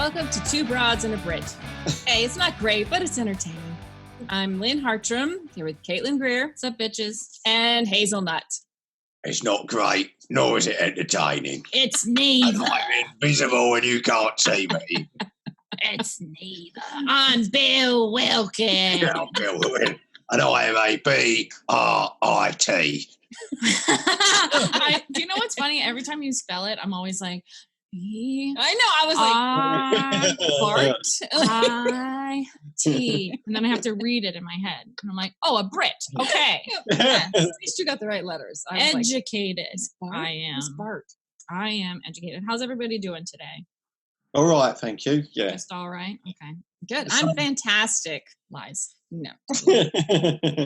welcome to Two Broads and a Brit. Hey, it's not great, but it's entertaining. I'm Lynn Hartram, here with Caitlin Greer. What's up, bitches? And Hazelnut. It's not great, nor is it entertaining. It's neither. I'm invisible and you can't see me. It's neither. I'm Bill Wilkin. Yeah, I'm Bill Wilkin, and I am a B-R-I-T. Do you know what's funny? Every time you spell it, I'm always like, B. I know. I was like, Bart. I-T. And then I have to read it in my head. And I'm like, oh, a Brit. Okay. Yeah, at least you got the right letters. I was Educated. like, I am. Who's Bart? I am educated. How's everybody doing today? All right, thank you. Yeah. Just all right? Okay. Good. I'm fantastic. Lies. No.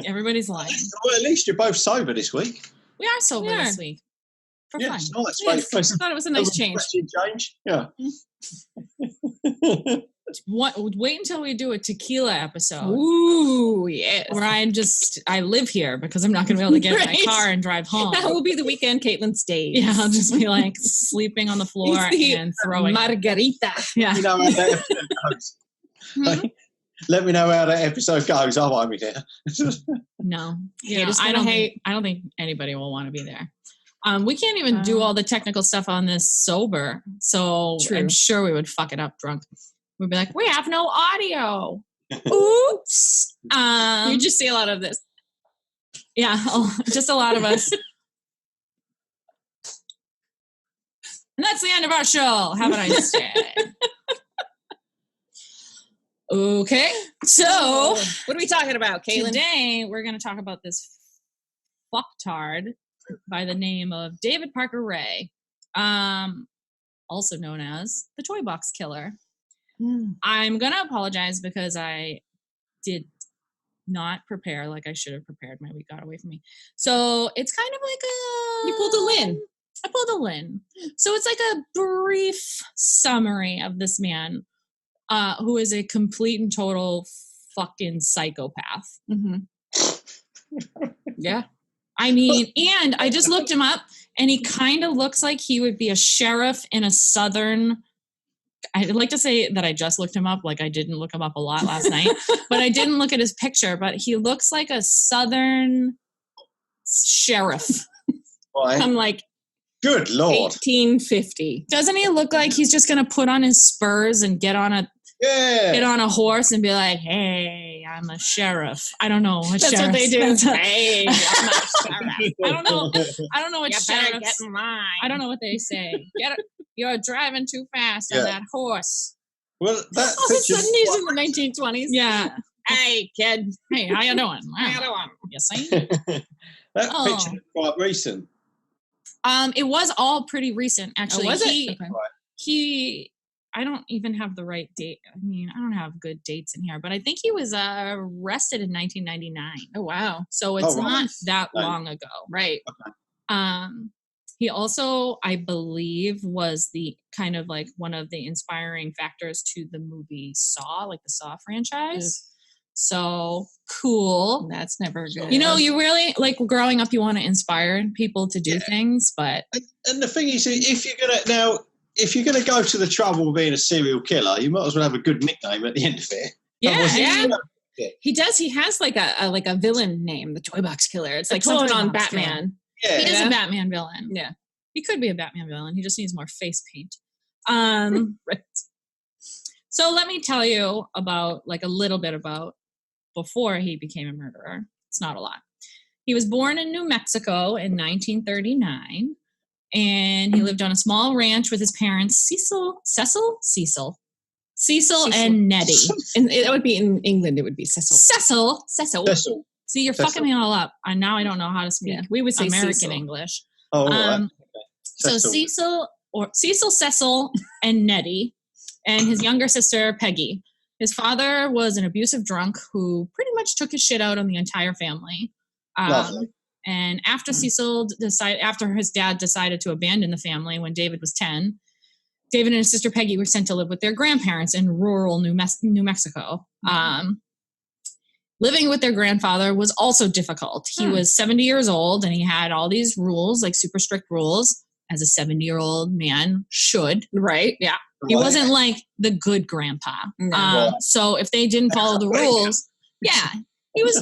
Everybody's lying. Well, at least you're both sober this week. We are sober We are. this week. For Yeah, fun. it's nice. Yes, Mate. I thought it was a nice change. Change. Yeah. Wait until we do a tequila episode. Ooh, yes. Where I live here because I'm not going to be able to get in Right. my car and drive home. That will be the weekend Caitlin stays. Yeah, I'll just be like sleeping on the floor It's the and throwing. margarita. Yeah. You know how that episode goes. Let me know how that episode goes. I won't be there. No, Yeah, yeah, just I gonna don't hate- think anybody will want to be there. We can't even do all the technical stuff on this sober, so True. I'm sure we would fuck it up drunk. We'd be like, we have no audio. Oops. Um, You just see a lot of this. yeah, just a lot of us. And that's the end of our show. Have a nice day. Okay, so What are we talking about, Caitlin? today we're going to talk about this fucktard by the name of David Parker Ray, also known as the Toy Box Killer. I'm going to apologize because I did not prepare like I should have prepared. My week got away from me. So it's kind of like You pulled a Lynn. I pulled a Lynn. So it's like a brief summary of this man who is a complete and total fucking psychopath. Mm-hmm. Yeah. I mean, and I just looked him up, and he kind of looks like he would be a sheriff in a southern. I'd like to say that I just looked him up, like I didn't look him up a lot last night, but I didn't look at his picture. But he looks like a southern sheriff. Right. I'm like Good Lord. 1850. Doesn't he look like he's just gonna put on his spurs and get on a Yeah. horse and be like, "Hey, I'm a sheriff." I don't know. That's what they do. That's Hey, I'm not sheriff. I don't know. I don't know what You better sheriffs. get in line. I don't know what they say. You're driving too fast on Yeah. that horse. Well, that All of a picture. sudden, he's in the 1920s. Yeah. Hey, kid. Hey, how you doing? How you doing? You see? That Oh. picture is quite recent. It was all pretty recent, actually. was it? He, Okay. he, I don't even have the right date. I mean, I don't have good dates in here, but I think he was arrested in 1999. Oh, wow. So it's right. not that Oh. long ago. Right. He also, I believe, was the kind of like one of the inspiring factors to the movie Saw, like the Saw franchise. So cool. That's never good. You know, you really like growing up, you want to inspire people to do Yeah. things, but And the thing is, if you're gonna go to the trouble of being a serial killer, you might as well have a good nickname at the end of it. yeah, Otherwise, yeah. He does. He has like a villain name, the Toy Box Killer. It's like The something Toy on Box Batman. Yeah. he is Yeah. a Batman villain. Yeah. He could be a Batman villain. He just needs more face paint. Right. So let me tell you about like a little bit about before he became a murderer. It's not a lot. He was born in New Mexico in 1939, and he lived on a small ranch with his parents, Cecil and Nettie. And that would be in England. It would be Cecil. Cecil. Cecil. See, you're fucking me all up. And now I don't know how to speak Yeah. We would say American Cecil. English. Oh, all right. Um, So Cecil, and Nettie, and his younger sister Peggy. His father was an abusive drunk who pretty much took his shit out on the entire family. Lovely. And after after his dad decided to abandon the family when David was 10, David and his sister Peggy were sent to live with their grandparents in rural New Mexico. Living with their grandfather was also difficult. He was 70 years old and he had all these rules, like super strict rules. as a 70-year-old man should. Right. Yeah. He Right. wasn't like the good grandpa. No. So if they didn't follow the rules, yeah, he was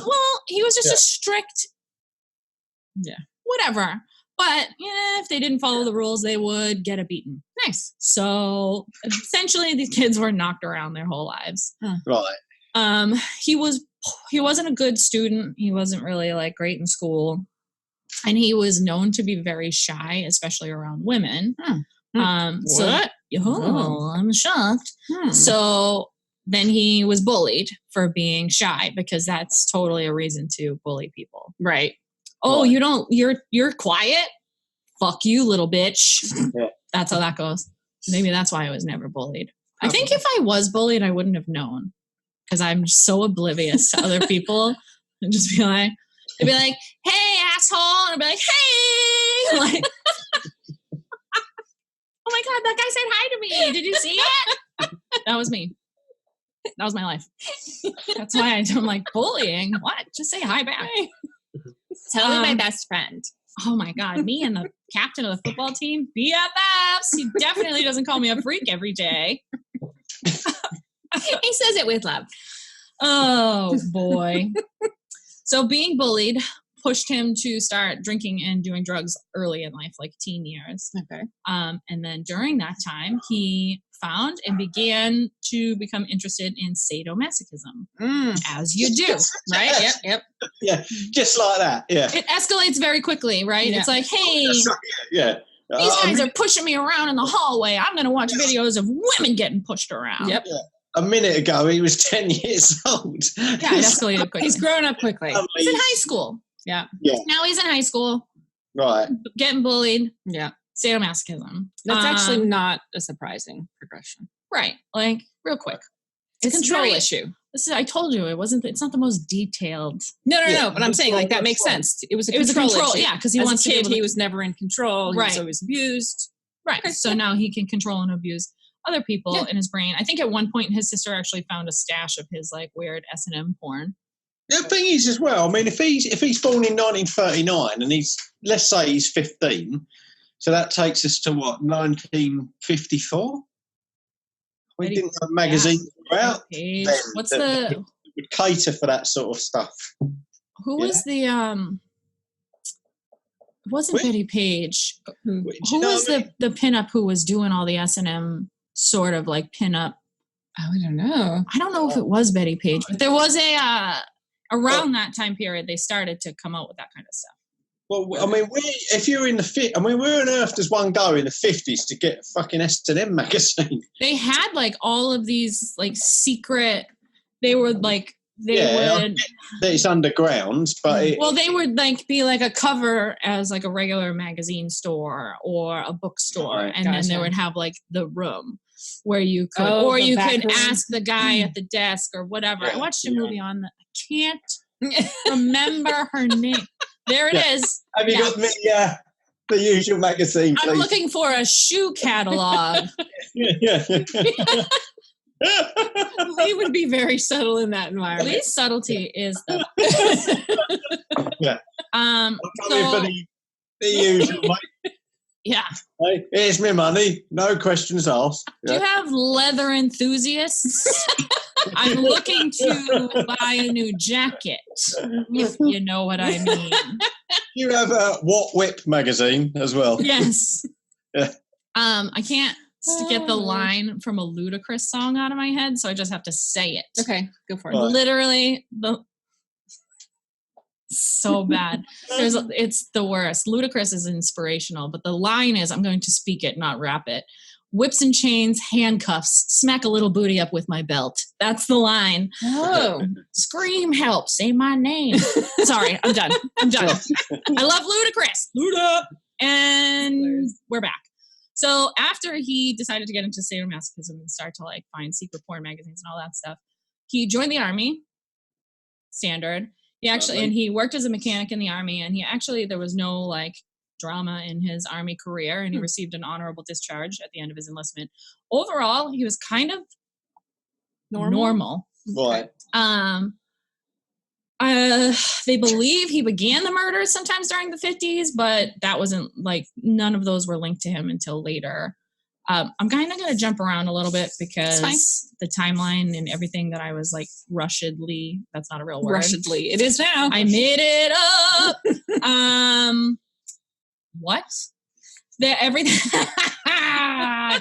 just a strict, whatever. But if they didn't follow the rules, they would get a beating. Nice. So essentially, these kids were knocked around their whole lives. Right. He wasn't a good student. He wasn't really like great in school, and he was known to be very shy, especially around women. What? So I'm shocked. So then he was bullied for being shy, because that's totally a reason to bully people. Right. Oh, Right. you're quiet? Fuck you, little bitch. Yeah. That's how that goes. Maybe that's why I was never bullied. I think if I was bullied, I wouldn't have known, because I'm so oblivious to other people. And just be like, they'd be like, hey, asshole. And I'd be like, hey. Like, oh my God, that guy said hi to me. Did you see it? That was me. That was my life. That's why I'm like, bullying? What? Just say hi back. Tell me my best friend. Oh my God, me and the captain of the football team, BFFs. He definitely doesn't call me a freak every day. He says it with love. Oh boy. So being bullied pushed him to start drinking and doing drugs early in life, like teen years. Okay. And then during that time, he found and began to become interested in sadomasochism, as you do, right? Yep. Yeah. Just like that. Yeah. It escalates very quickly, right? Yeah. It's like, hey, Yeah. these guys are pushing me around in the hallway. I'm going to watch videos of women getting pushed around. Yep. A minute ago, he was 10 years old. Yeah, it escalated quickly. He's grown up quickly. He's in high school. Yeah. Now he's in high school, Right. getting bullied, Yeah. sadomasochism. That's actually not a surprising progression. Right. Like, real quick. It's a control very- issue. I told you, it's not the most detailed. No. But I'm saying, like, that makes sense. It was a control issue. Yeah, because he As wants a to be kid, able to, he was never in control. He was Right. always abused. right. So now he can control and abuse other people in his brain. I think at one point his sister actually found a stash of his like weird S&M porn. The thing is, as well, I mean, if he's born in 1939 and let's say he's 15, so that takes us to what, 1954? We didn't have magazines out. Page. then What's that the would cater for that sort of stuff. who was the it wasn't Wait. Betty Page. Do Who you know was what I mean? the pinup who was doing all the S&M sort of like pinup? Oh, I don't know. I don't know if it was Betty Page, but there was a around that time period they started to come out with that kind of stuff. Well, I mean, if you're in the where on earth does one go in the 50s to get a fucking S&M magazine? They had like all of these like secret. They would like Yeah, would. That it's underground, but Well, they would like be like a cover as like a regular magazine store or a bookstore, Right, and then they gotcha. would have like the room where you could, Oh, or the you back could room. ask the guy at the desk or whatever. I Yeah, watched a yeah. movie on that. I can't remember her name. There it Yeah. is. have you got the usual magazine, please? I'm looking for a shoe catalog. Yeah. Lee would be very subtle in that environment. Lee's subtlety is the Yeah. um. Coming for So the usual, mate. yeah. Hey, here's my money. No questions asked. Do you have leather enthusiasts? I'm looking to buy a new jacket, if you know what I mean. You have a What Whip magazine as well. Yes. Yeah. I can't get the line from a Ludacris song out of my head, so I just have to say it. Okay, go for it. Right. Literally, so bad. It's the worst. Ludacris is inspirational, but the line is, I'm going to speak it, not rap it. Whips and chains, handcuffs, smack a little booty up with my belt. That's the line. Oh, Scream help, say my name. Sorry, I'm done. I love Ludacris. Luda. And we're back. So after he decided to get into sadomasochism and start to like find secret porn magazines and all that stuff, he joined the army. Standard. He actually, and he worked as a mechanic in the army, and there was no like drama in his army career, and he received an honorable discharge at the end of his enlistment. Overall, he was kind of normal. Right. They believe he began the murders sometimes during the 50s, but that wasn't like none of those were linked to him until later. I'm kind of going to jump around a little bit because the timeline and everything that I was like rushedly, that's not a real word. Rushedly. It is now. I made it up. What? Everything.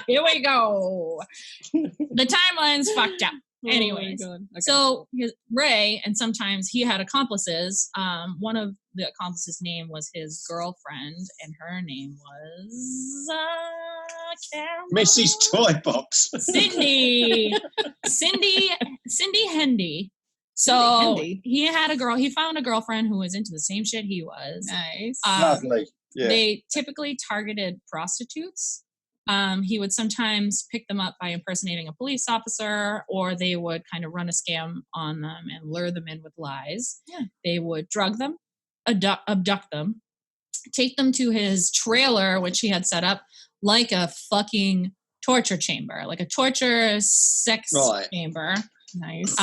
Here we go. The timeline's fucked up. Anyways, okay. So Ray, and sometimes he had accomplices. One of the accomplices' name was his girlfriend, and her name was Missy's Toy Box. Cindy Hendy. So he had a girl. He found a girlfriend who was into the same shit he was. Nice. Lovely. Yeah. They typically targeted prostitutes. He would sometimes pick them up by impersonating a police officer, or they would kind of run a scam on them and lure them in with lies. Yeah. They would drug them, abduct them, take them to his trailer, which he had set up like a fucking torture chamber, like a torture sex chamber. Nice.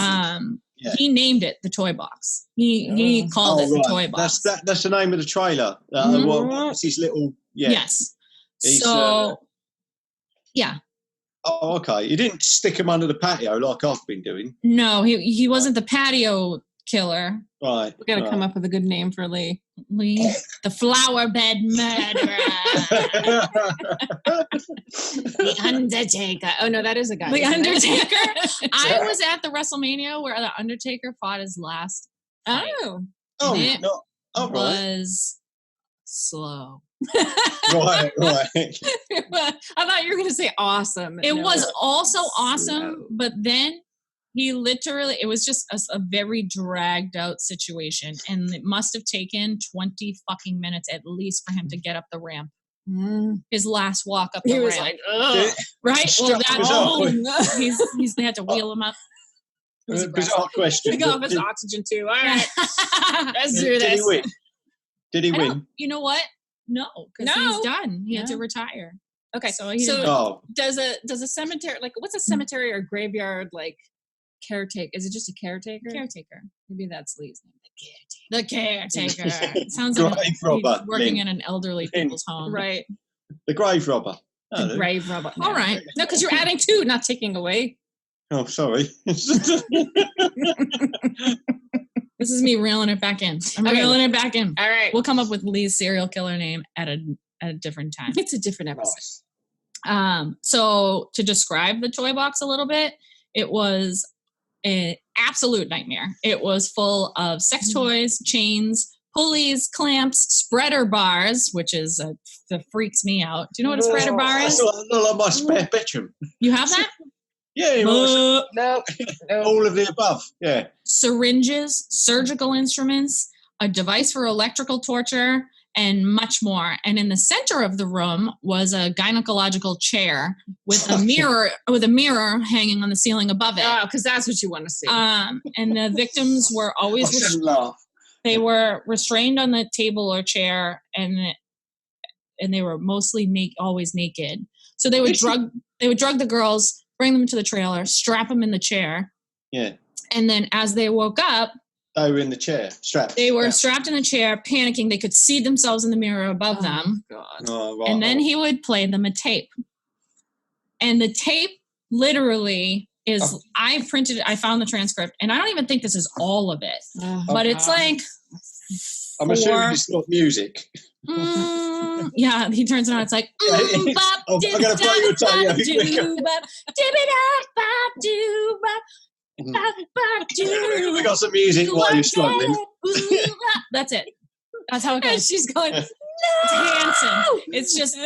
He named it the Toy Box. He called it the Toy Box. That's the name of the trailer. What's his little? Yeah. Yes. So. Yeah. Oh, okay. You didn't stick him under the patio like I've been doing. No, he wasn't the patio killer. Right. We got to come up with a good name for Lee. Lee, the flower bed murderer. The Undertaker. Oh no, that is a guy. The Undertaker. I was at the WrestleMania where the Undertaker fought his last fight. It was slow. Right. I thought you were going to say awesome. It was also awesome, but then he literally, it was just a very dragged out situation, and it must have taken 20 fucking minutes at least for him to get up the ramp. His last walk up the ramp. He was like, ugh. Right? Well, that's they had to wheel him up. Bizarre question. He got off his oxygen too. All right. Let's do this. Did he win? You know what? No, because he's done. He had to retire. Okay, so does a cemetery, like what's a cemetery or graveyard like caretaker? Is it just a caretaker? Caretaker. Maybe that's Lee's name. The caretaker. It sounds like he's working in an elderly people's home. Right. The grave robber. The grave robber. All right. No, because you're adding to, not taking away. Oh, sorry. This is me reeling it back in. I'm reeling it back in. All right. We'll come up with Lee's serial killer name at a different time. It's a different episode. So to describe the toy box a little bit, it was an absolute nightmare. It was full of sex toys, chains, pulleys, clamps, spreader bars, which is that freaks me out. Do you know what a spreader bar is? That's like my spare bedroom. You have that? Yeah. No. All of the above. Yeah. Syringes, surgical instruments, a device for electrical torture, and much more. And in the center of the room was a gynecological chair with a mirror hanging on the ceiling above it. Oh, because that's what you want to see. And the victims were always they were restrained on the table or chair, and they were mostly always naked. So they would drug the girls, bring them to the trailer, strap them in the chair. Yeah. And then as they woke up, they were in the chair, strapped. They were strapped in the chair, panicking. They could see themselves in the mirror above them. God. Oh, right. And then he would play them a tape. And the tape literally is, I found the transcript, and I don't even think this is all of it. But it's like I'm assuming it's not music. Yeah, he turns it on. It's like, I'm going to play you a time. We got some music while you're struggling. That's it. That's how it goes. And she's going, no! It's Hanson. It's just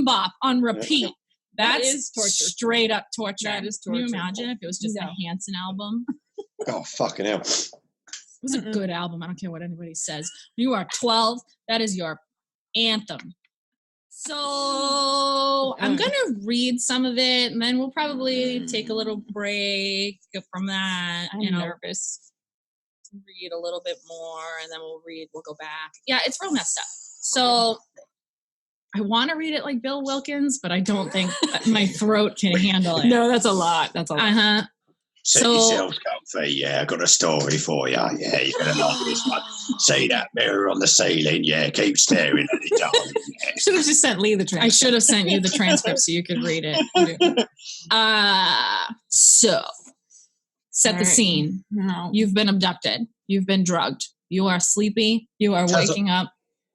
bop on repeat. That is torture. Straight up torture. That is torture. Can you imagine if it was just a Hanson album? Oh, fucking hell. It was a good album. I don't care what anybody says. When you are 12, that is your anthem. So I'm going to read some of it, and then we'll probably take a little break from that. I'm nervous. Read a little bit more, and then we'll go back. Yeah, it's real messed up. So I want to read it like Bill Wilkins, but I don't think my throat can handle it. No, that's a lot. That's a lot. Sit So- yourselves comfy. Yeah, I got a story for you. Yeah, you're going to like this one. See that mirror on the ceiling? Yeah, keep staring at it, darling. Yeah. Should have just sent Lee the I transcript. should have sent you the transcript so you could read it. So set the All right. scene. No. You've been abducted. You've been drugged. You are sleepy. You are waking up.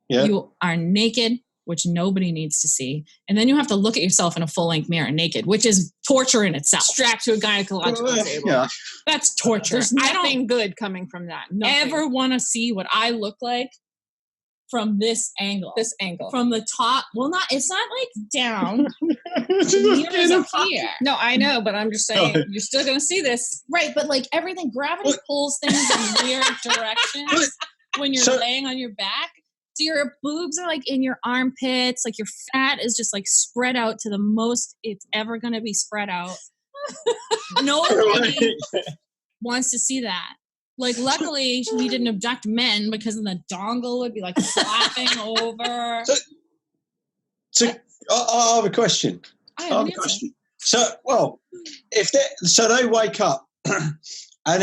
Yeah. You are naked, which nobody needs to see. And then you have to look at yourself in a full-length mirror naked, which is torture in itself. Strapped to a gynecological table. Yeah. That's torture. There's I don't nothing good coming from that. Nothing. ever want to see what I look like from this angle. This angle. From the top. Well, it's not like down. Just The mirror's get up a- here. No, I know, but I'm just saying you're still going to see this. Right, but like everything, gravity pulls things in weird directions when you're So- laying on your back. So your boobs are like in your armpits, like your fat is just like spread out to the most it's ever going to be spread out. Nobody wants to see that. Like, luckily, we didn't abduct men because then the dongle would be like flapping over. So, I have a question. I I have have an a answer. question. So, well, they wake up, and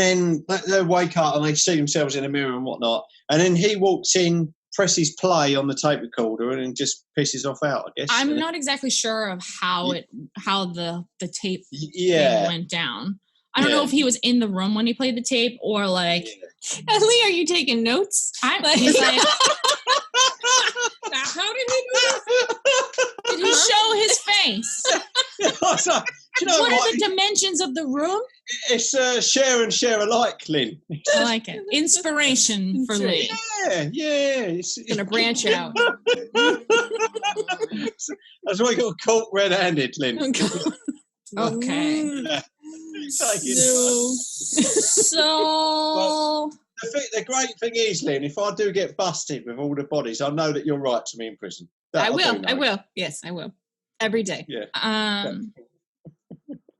then they wake up and they see themselves in a mirror and whatnot, and then he walks in, presses play on the tape recorder, and then just pisses off out. I guess. I'm not exactly sure of how the tape thing Yeah. went down. I don't know if he was in the room when he played the tape or like. And Lee, are you taking notes? I'm Like- he's like, How did he do this? did he show his face? So, do you know What what? are the dimensions of the room? It's share and share alike, Lynn. I like it. Inspiration for Lee. Yeah. It's Going to branch out. That's why you got caught red-handed, Lynn. Okay. So, So The great thing is, Lynn, if I do get busted with all the bodies, I know that you'll write to me in prison. That I will. do know. I will. Yes, I will. Every day.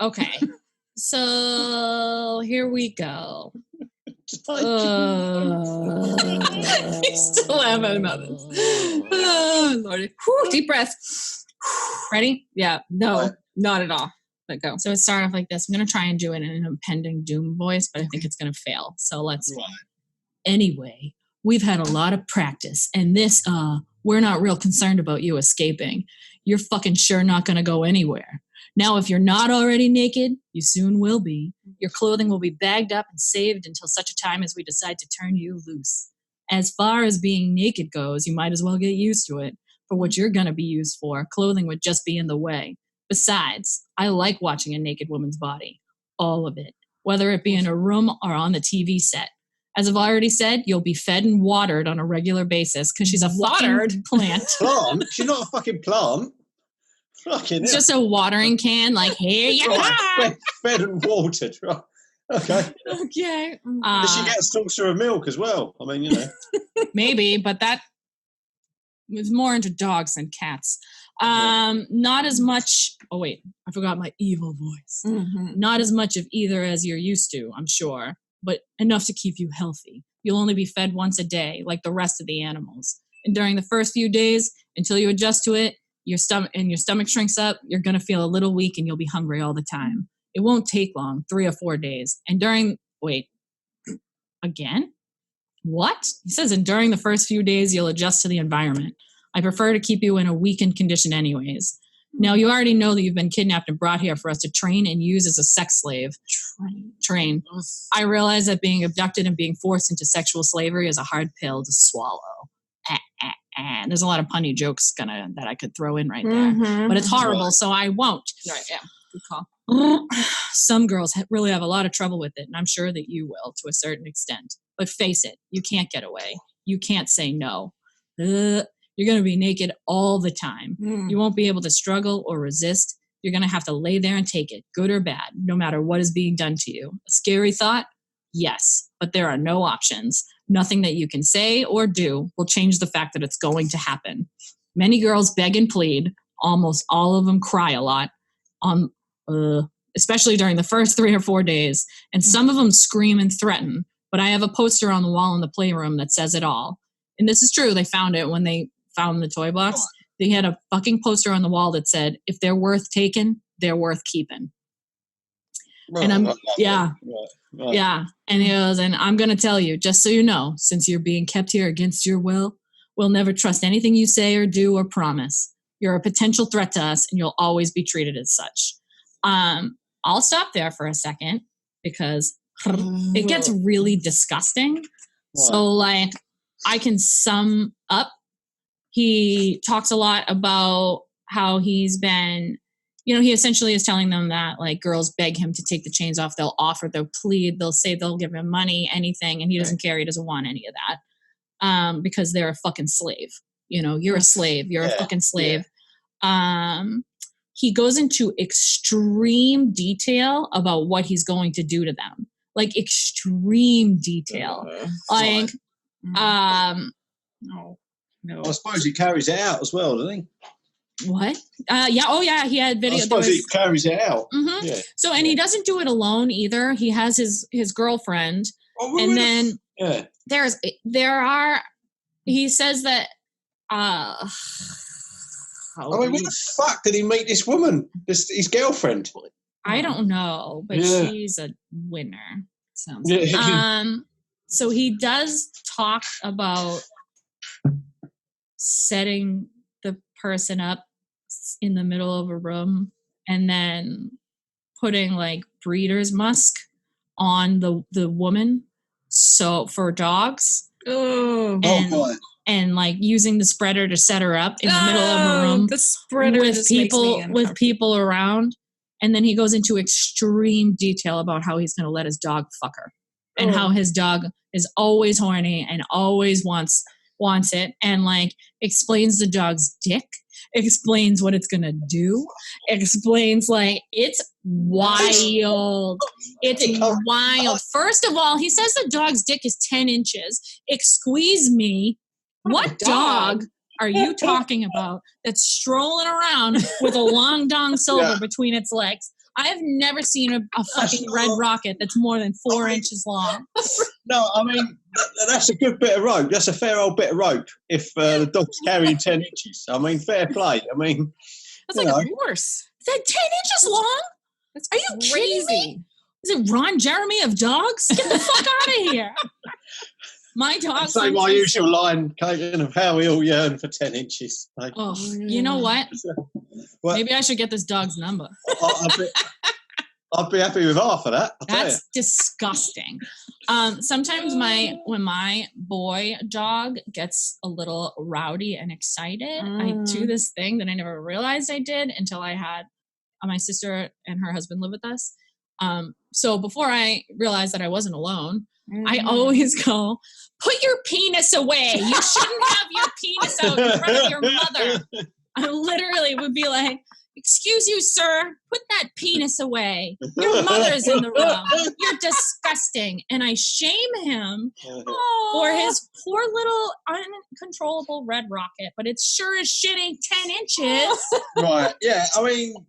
Okay. So here we go. I still haven't about this. Oh, Lordy. Whew, deep breath. Ready? Yeah. No, not at all. Let go. So it started off like this. I'm going to try and do it in an impending doom voice, but I think it's going to fail. So let's. Right. Anyway, we've had a lot of practice, and we're not real concerned about you escaping. You're fucking sure not going to go anywhere. Now, if you're not already naked, you soon will be. Your clothing will be bagged up and saved until such a time as we decide to turn you loose. As far as being naked goes, you might as well get used to it. For what you're going to be used for, clothing would just be in the way. Besides, I like watching a naked woman's body. All of it. Whether it be in a room or on the TV set. As I've already said, you'll be fed and watered on a regular basis because she's a Watered? fucking plant. Plant? She's not a fucking plant. Fucking It's hell. just a watering can, like, here you are. Right, fed and watered. Right. Okay. Okay. She gets saucer of milk as well. I mean, you know. Maybe, but that was more into dogs than cats. Not as much. Oh, wait, I forgot my evil voice. Mhm. Not as much of either as you're used to, I'm sure, but enough to keep you healthy. You'll only be fed once a day, like the rest of the animals. And during the first few days, until you adjust to it, your stomach shrinks up, you're going to feel a little weak and you'll be hungry all the time. It won't take long, 3 or 4 days. And again? What? He says, and during the first few days, you'll adjust to the environment. I prefer to keep you in a weakened condition anyways. Now, you already know that you've been kidnapped and brought here for us to train and use as a sex slave. Train. I realize that being abducted and being forced into sexual slavery is a hard pill to swallow. There's a lot of punny jokes that I could throw in right there. Mhm. But it's horrible, so I won't. Right, yeah. Good call. Some girls really have a lot of trouble with it, and I'm sure that you will to a certain extent. But face it, you can't get away. You can't say no. You're going to be naked all the time. Mm. You won't be able to struggle or resist. You're going to have to lay there and take it, good or bad, no matter what is being done to you. A scary thought? Yes, but there are no options. Nothing that you can say or do will change the fact that it's going to happen. Many girls beg and plead. Almost all of them cry a lot, especially during the first 3 or 4 days. And some of them scream and threaten. But I have a poster on the wall in the playroom that says it all. And this is true. They found it when they found the toy box. They had a fucking poster on the wall that said, if they're worth taking, they're worth keeping. And I'm, Right. yeah. And he goes, and I'm going to tell you, just so you know, since you're being kept here against your will, we'll never trust anything you say or do or promise. You're a potential threat to us, and you'll always be treated as such. I'll stop there for a second because it gets really disgusting. So, like, I can sum up. He talks a lot about how he's been, he essentially is telling them that, like, girls beg him to take the chains off. They'll offer, they'll plead, they'll say they'll give him money, anything, and he doesn't care. He doesn't want any of that because they're a fucking slave. You're a slave. You're a fucking slave. Yeah. He goes into extreme detail about what he's going to do to them. Like, extreme detail. No. I suppose he carries it out as well, doesn't he? What? Yeah. Oh, yeah. He had video. I suppose he carries it out. Mm-hmm. Yeah. So, and he doesn't do it alone either. He has his girlfriend, and then he says that. Where the fuck did he meet this woman? His girlfriend? I don't know, but she's a winner. Sounds like. So he does talk about setting the person up in the middle of a room and then putting, like, breeder's musk on the woman, so for dogs. And like using the spreader to set her up in the middle of a room the spreader with people around. And then he goes into extreme detail about how he's going to let his dog fuck her and how his dog is always horny and always wants it, and, like, explains the dog's dick, explains what it's going to do, explains, like, it's wild. It's wild. First of all, he says the dog's dick is 10 inches. Excuse me. What dog are you talking about that's strolling around with a long dong silver between its legs? I have never seen a fucking red rocket that's more than 4 inches long. No, I mean, that's a good bit of rope. That's a fair old bit of rope if the dog's carrying 10 inches. I mean, fair play. I mean, that's like a horse. Is that 10 inches long? That's Are you kidding me? Is it Ron Jeremy of dogs? Get the fuck out of here. My dog. Say my usual line, Caitlin, of how we all yearn for 10 inches. Like, you know what? Well, maybe I should get this dog's number. I'd be happy with half of that. That's disgusting. Sometimes when my boy dog gets a little rowdy and excited, I do this thing that I never realized I did until I had my sister and her husband live with us. So before I realized that I wasn't alone, I always go, put your penis away. You shouldn't have your penis out in front of your mother. I literally would be like, excuse you, sir, put that penis away. Your mother's in the room. You're disgusting. And I shame him for his poor little uncontrollable red rocket, but it sure as shit ain't 10 inches. Right, yeah, I mean,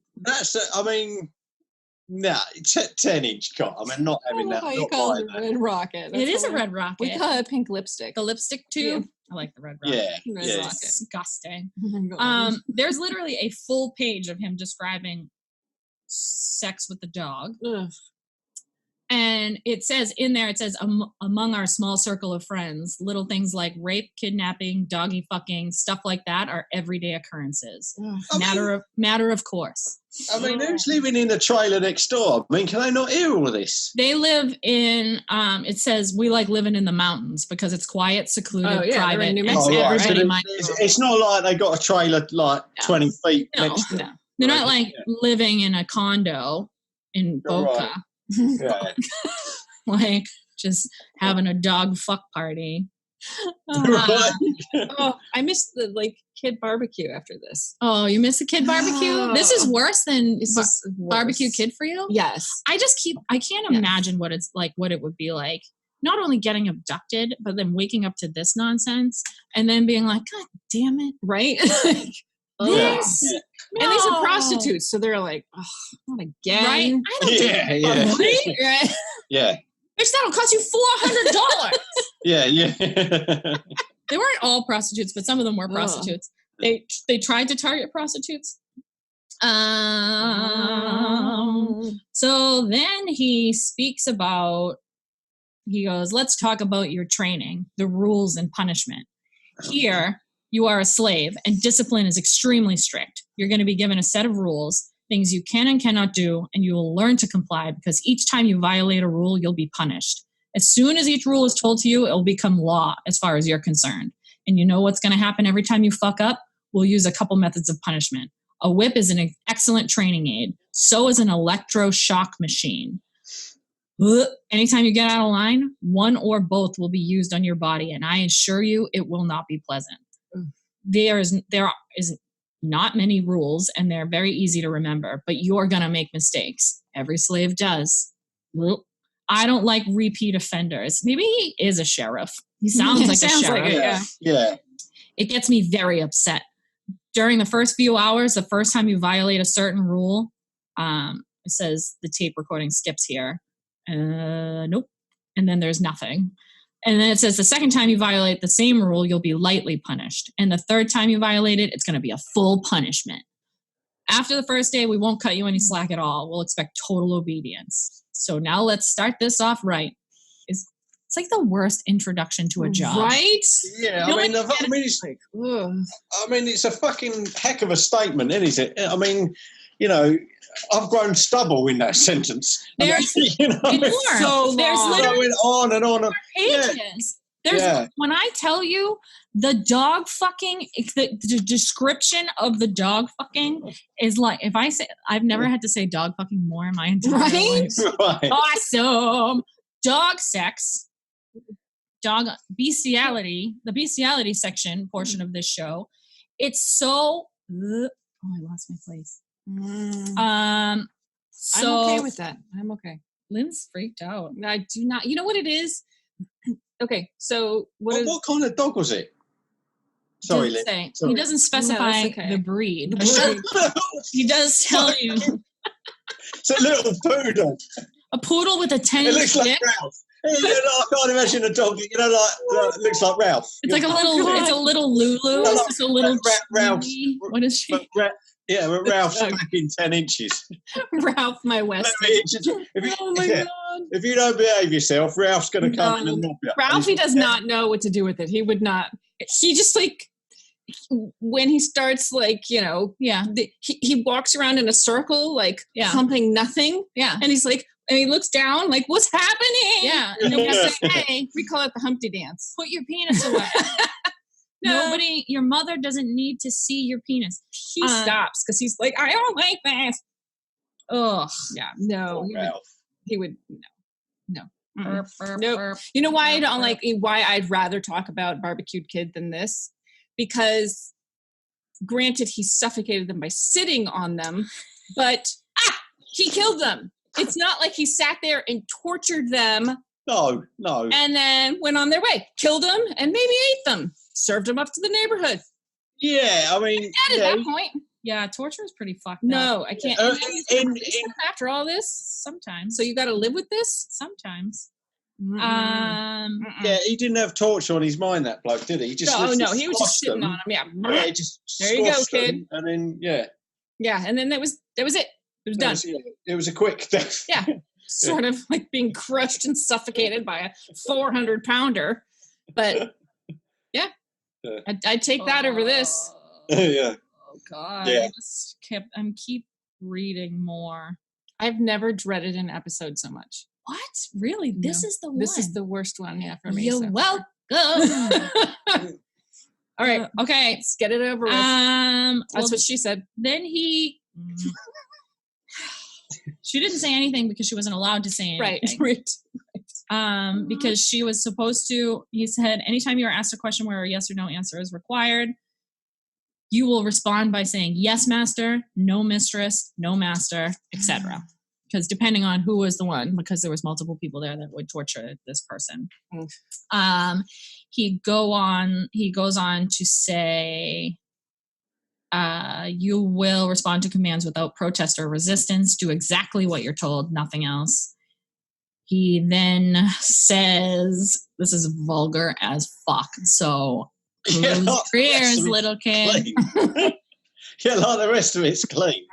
nah, 10-inch cock. I mean, not having that. You call it a red rocket. It is a red rocket. We call it pink lipstick. The lipstick tube. Yeah. I like the red rocket. Yeah, red rocket. Disgusting. Oh There's literally a full page of him describing sex with the dog. Ugh. And it says in there, among our small circle of friends, little things like rape, kidnapping, doggy fucking, stuff like that are everyday occurrences. Matter of course. I mean, who's living in the trailer next door? I mean, can they not hear all of this? They live in, it says, we like living in the mountains because it's quiet, secluded, private. In New Mexico, it's not like they got a trailer like 20 feet next to them. They're not like living in a condo in Boca. Right. Like just having a dog fuck party. I missed the kid barbecue after this. Oh, you missed the kid barbecue? This is worse than barbecue kid for you? Yes. I can't imagine what it's like, what it would be like. Not only getting abducted, but then waking up to this nonsense and then being like, God damn it. Right? This? Yeah. No. And these are prostitutes, so they're like, oh, not again. Right? I don't Right? Yeah. Bitch, that'll cost you $400. Yeah. They weren't all prostitutes, but some of them were prostitutes. They tried to target prostitutes. So then he speaks about, he goes, let's talk about your training, the rules and punishment. Here, you are a slave, and discipline is extremely strict. You're going to be given a set of rules, things you can and cannot do, and you will learn to comply because each time you violate a rule, you'll be punished. As soon as each rule is told to you, it will become law as far as you're concerned. And you know what's going to happen every time you fuck up? We'll use a couple methods of punishment. A whip is an excellent training aid. So is an electroshock machine. Anytime you get out of line, one or both will be used on your body, and I assure you it will not be pleasant. There is not many rules, and they're very easy to remember, but you're going to make mistakes. Every slave does. I don't like repeat offenders. Maybe he is a sheriff. He sounds like a sheriff. Like it, Yeah. It gets me very upset. During the first few hours, the first time you violate a certain rule, it says the tape recording skips here. Nope. And then there's nothing. And then it says the second time you violate the same rule, you'll be lightly punished. And the third time you violate it, it's going to be a full punishment. After the first day, we won't cut you any slack at all. We'll expect total obedience. So now let's start this off right. It's like the worst introduction to a job. Right? Yeah, You know I mean, it's a fucking heck of a statement, isn't it? I mean, you know, I've grown stubble in that sentence. There's you know, more. So There's long. literally going on and on. pages. There's Yeah. when I tell you the dog fucking, the description of the dog fucking is like, if I say, I've never had to say dog fucking more in my entire Right? life. Right. Awesome. Dog sex, dog bestiality, the bestiality section portion of this show. It's so, oh, I lost my place. I'm So okay with that. I'm okay. Lynn's freaked out. I do not. You know what it is? Okay, so What kind of dog was it? Sorry, Lynn. Doesn't say. Sorry. He doesn't specify okay. the breed. The He does tell you It's a little poodle. a poodle with a It 10-inch looks like dick. Ralph. You know, I can't imagine a dog. You know, like looks like Ralph. It's like a little. God. It's a little Lulu. I It's like just a little. Ralph. chubby- What is she? But Ralph's fucking 10 inches. Ralph, my West. oh my yeah. god. If you don't behave yourself, Ralph's going to come in and knock you. Ralphie does not know what to do with it. He would not. He just like when he starts like, you know, Yeah, he walks around in a circle like Yeah. pumping nothing, yeah, and he's like, and he looks down like, what's happening? yeah. And then we Yeah. say, hey, We call it the Humpty Dance. put your penis away. No. Nobody, your mother doesn't need to see your penis. He stops because he's like, I don't like this. Ugh. Yeah, no, Oh, Ralph. he would no. Mm-mm. Burp, burp, Nope. burp. You know why I don't Burp. like why I'd rather talk about Barbecued Kid than this? Because granted he suffocated them by sitting on them, but he killed them. It's not like he sat there and tortured them No. and then went on their way, killed them, and maybe ate them, served them up to the neighborhood. Yeah, I mean, Dead at that point. Yeah, torture is pretty fucked up. No, I can't. Uh, And then he's in- released them after all this, Sometimes. so you got to live with this. Sometimes. Mm-mm. Um, Mm-mm. yeah, he didn't have torture on his mind, that bloke, did he? He just No, lifted- no, he was just squashed sitting them. on him. Yeah, Yeah, he just There you go, squashed them, kid. And then, yeah. yeah, and then that was it. It was done. It was a quick death. Yeah. Sort of like being crushed and suffocated by a 400-pounder. But yeah, Yeah. I'd take that over this. Yeah. Oh God. Yeah. I'm keep reading more. I've never dreaded an episode so much. What? Really? This is the one. This is the worst one, yeah, for me. You're so. welcome. All right, Okay. let's get it over with. That's That's what she said. then he. She didn't say anything because she wasn't allowed to say Right, anything. right. Because she was supposed to. He said, anytime you are asked a question where a yes or no answer is required, you will respond by saying yes, master, no, mistress, no, master, etc. Because depending on who was the one, because there was multiple people there that would torture this person. He goes on to say, you will respond to commands without protest or resistance. Do exactly what you're told, nothing else. He then says, this is vulgar as fuck. So close your ears, little kid. Yeah, like the rest of it's clean.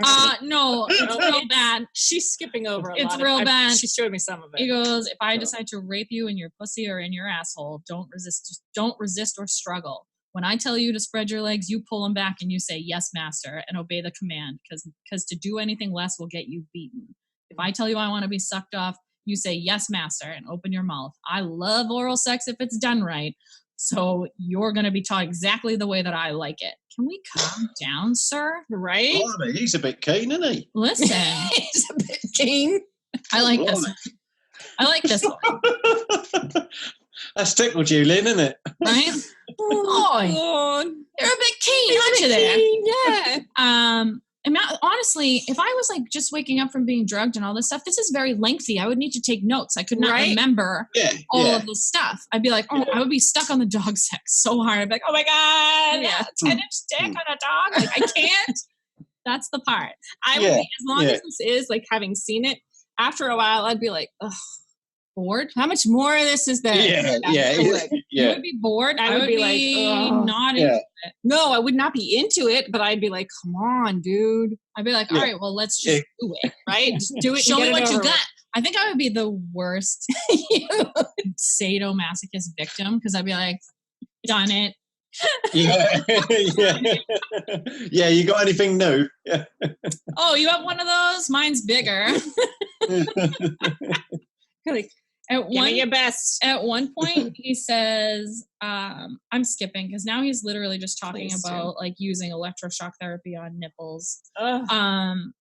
No, it's real bad. She's skipping over a It's lot. real bad. She showed me some of it. He goes, if I decide to rape you in your pussy or in your asshole, don't resist or struggle. When I tell you to spread your legs, you pull them back and you say, yes, master, and obey the command, because to do anything less will get you beaten. If I tell you I want to be sucked off, you say, yes, master, and open your mouth. I love oral sex if it's done right. So you're going to be taught exactly the way that I like it. Can we calm down, sir? Right? Blimey, he's a bit keen, isn't he? Listen. He's a bit keen. I like this one. I like this one. That's tickled you, Lynn, isn't it? Right? Oh, You're a bit keen, aren't you there? Yeah. And honestly, if I was like just waking up from being drugged and all this stuff, this is very lengthy. I would need to take notes. I could not remember all of this stuff. I'd be like, I would be stuck on the dog sex so hard. I'd be like, oh my God, 10-inch dick on a dog. Like, I can't. That's the part. I would be, as long as this is like having seen it, after a while, I'd be like, ugh. Bored? How much more of this is there? You would be bored. I would be like, not into it. No, I would not be into it, but I'd be like, come on, dude. I'd be like, all right, well, let's just do it, right? Just do it. Show me what you got. I think I would be the worst sadomasochist victim because I'd be like, done it. Yeah, you got anything new? Yeah. Oh, you have one of those? Mine's bigger. Like, give me your best. At one point, he says, I'm skipping because now he's literally just talking about like using electroshock therapy on nipples.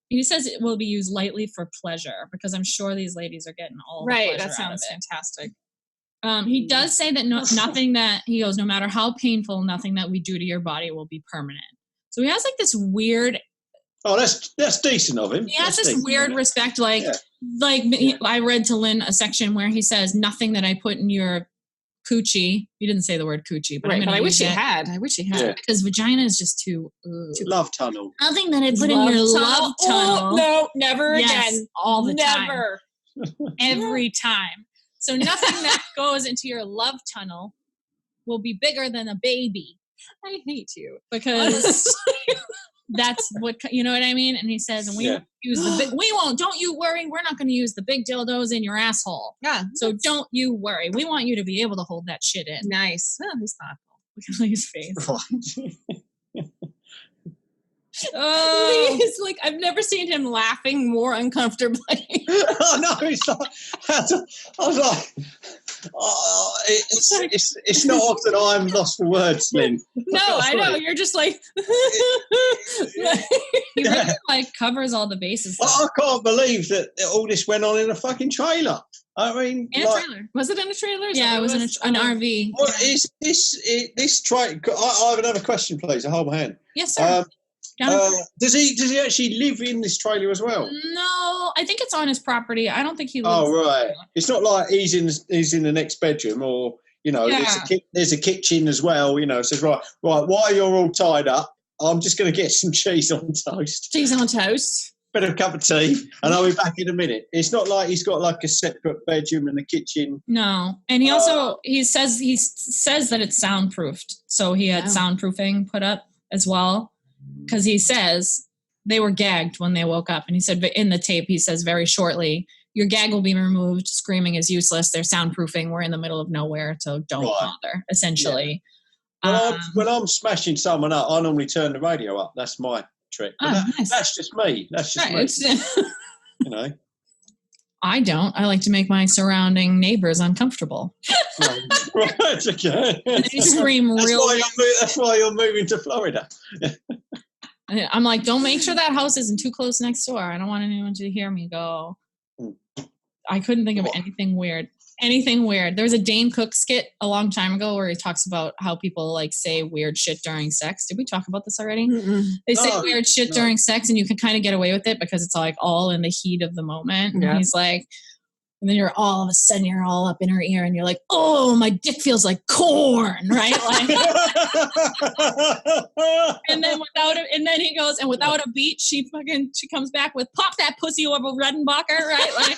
He says it will be used lightly for pleasure because I'm sure these ladies are getting all the pleasure that sounds out of it. fantastic. He does say that nothing that he goes, no matter how painful, nothing that we do to your body will be permanent. So he has like this weird. Oh, that's decent of him. He has this weird respect, like I read to Lynn a section where he says nothing that I put in your coochie. He didn't say the word coochie, but I wish he had. I wish he had because vagina is just too love tunnel. Nothing that I put in your love tunnel. No, never again. All the time. Never. Every time. So nothing that goes into your love tunnel will be bigger than a baby. I hate you because that's what, you know what I mean? And he says, and we won't use we won't, don't you worry. We're not going to use the big dildos in your asshole. Yeah. So don't you worry. We want you to be able to hold that shit in. Nice. Oh, he's thoughtful. Look at his face. He's like, I've never seen him laughing more uncomfortably. Oh no, it's not. I was like, it's not often I'm lost for words, Lynn. No, I know. You're just like, he really like covers all the bases. I can't believe that all this went on in a fucking trailer. I mean, trailer. Was it in a trailer? Yeah, it was in an RV. What is this trailer? I have another question, please. Hold my hand. Yes, sir. Does he actually live in this trailer as well? No, I think it's on his property. I don't think he lives. Oh right, it's not like he's in the next bedroom, or there's a kitchen as well. Says right. While you're all tied up, I'm just going to get some cheese on toast. Cheese on toast. Bit of a cup of tea, and I'll be back in a minute. It's not like he's got like a separate bedroom and a kitchen. No, and he also he says that it's soundproofed, so he had soundproofing put up as well. Because he says they were gagged when they woke up. And he said, but in the tape, he says very shortly, your gag will be removed. Screaming is useless. They're soundproofing. We're in the middle of nowhere, so don't bother, essentially. Yeah. When I'm smashing someone up, I normally turn the radio up. That's my trick. Nice. That's just me. That's just me. I don't. I like to make my surrounding neighbors uncomfortable. Right, okay. And they scream that's why you're moving to Florida. I'm like, don't make sure that house isn't too close next door. I don't want anyone to hear me go. I couldn't think of anything weird. There was a Dane Cook skit a long time ago where he talks about how people like say weird shit during sex. Did we talk about this already? They say weird shit during sex and you can kind of get away with it because it's like all in the heat of the moment. And he's like, and then you're all of a sudden you're all up in her ear and you're like, oh, my dick feels like corn, right? Like, and then he goes, and without a beat, she comes back with pop that pussy over Redenbacher, right?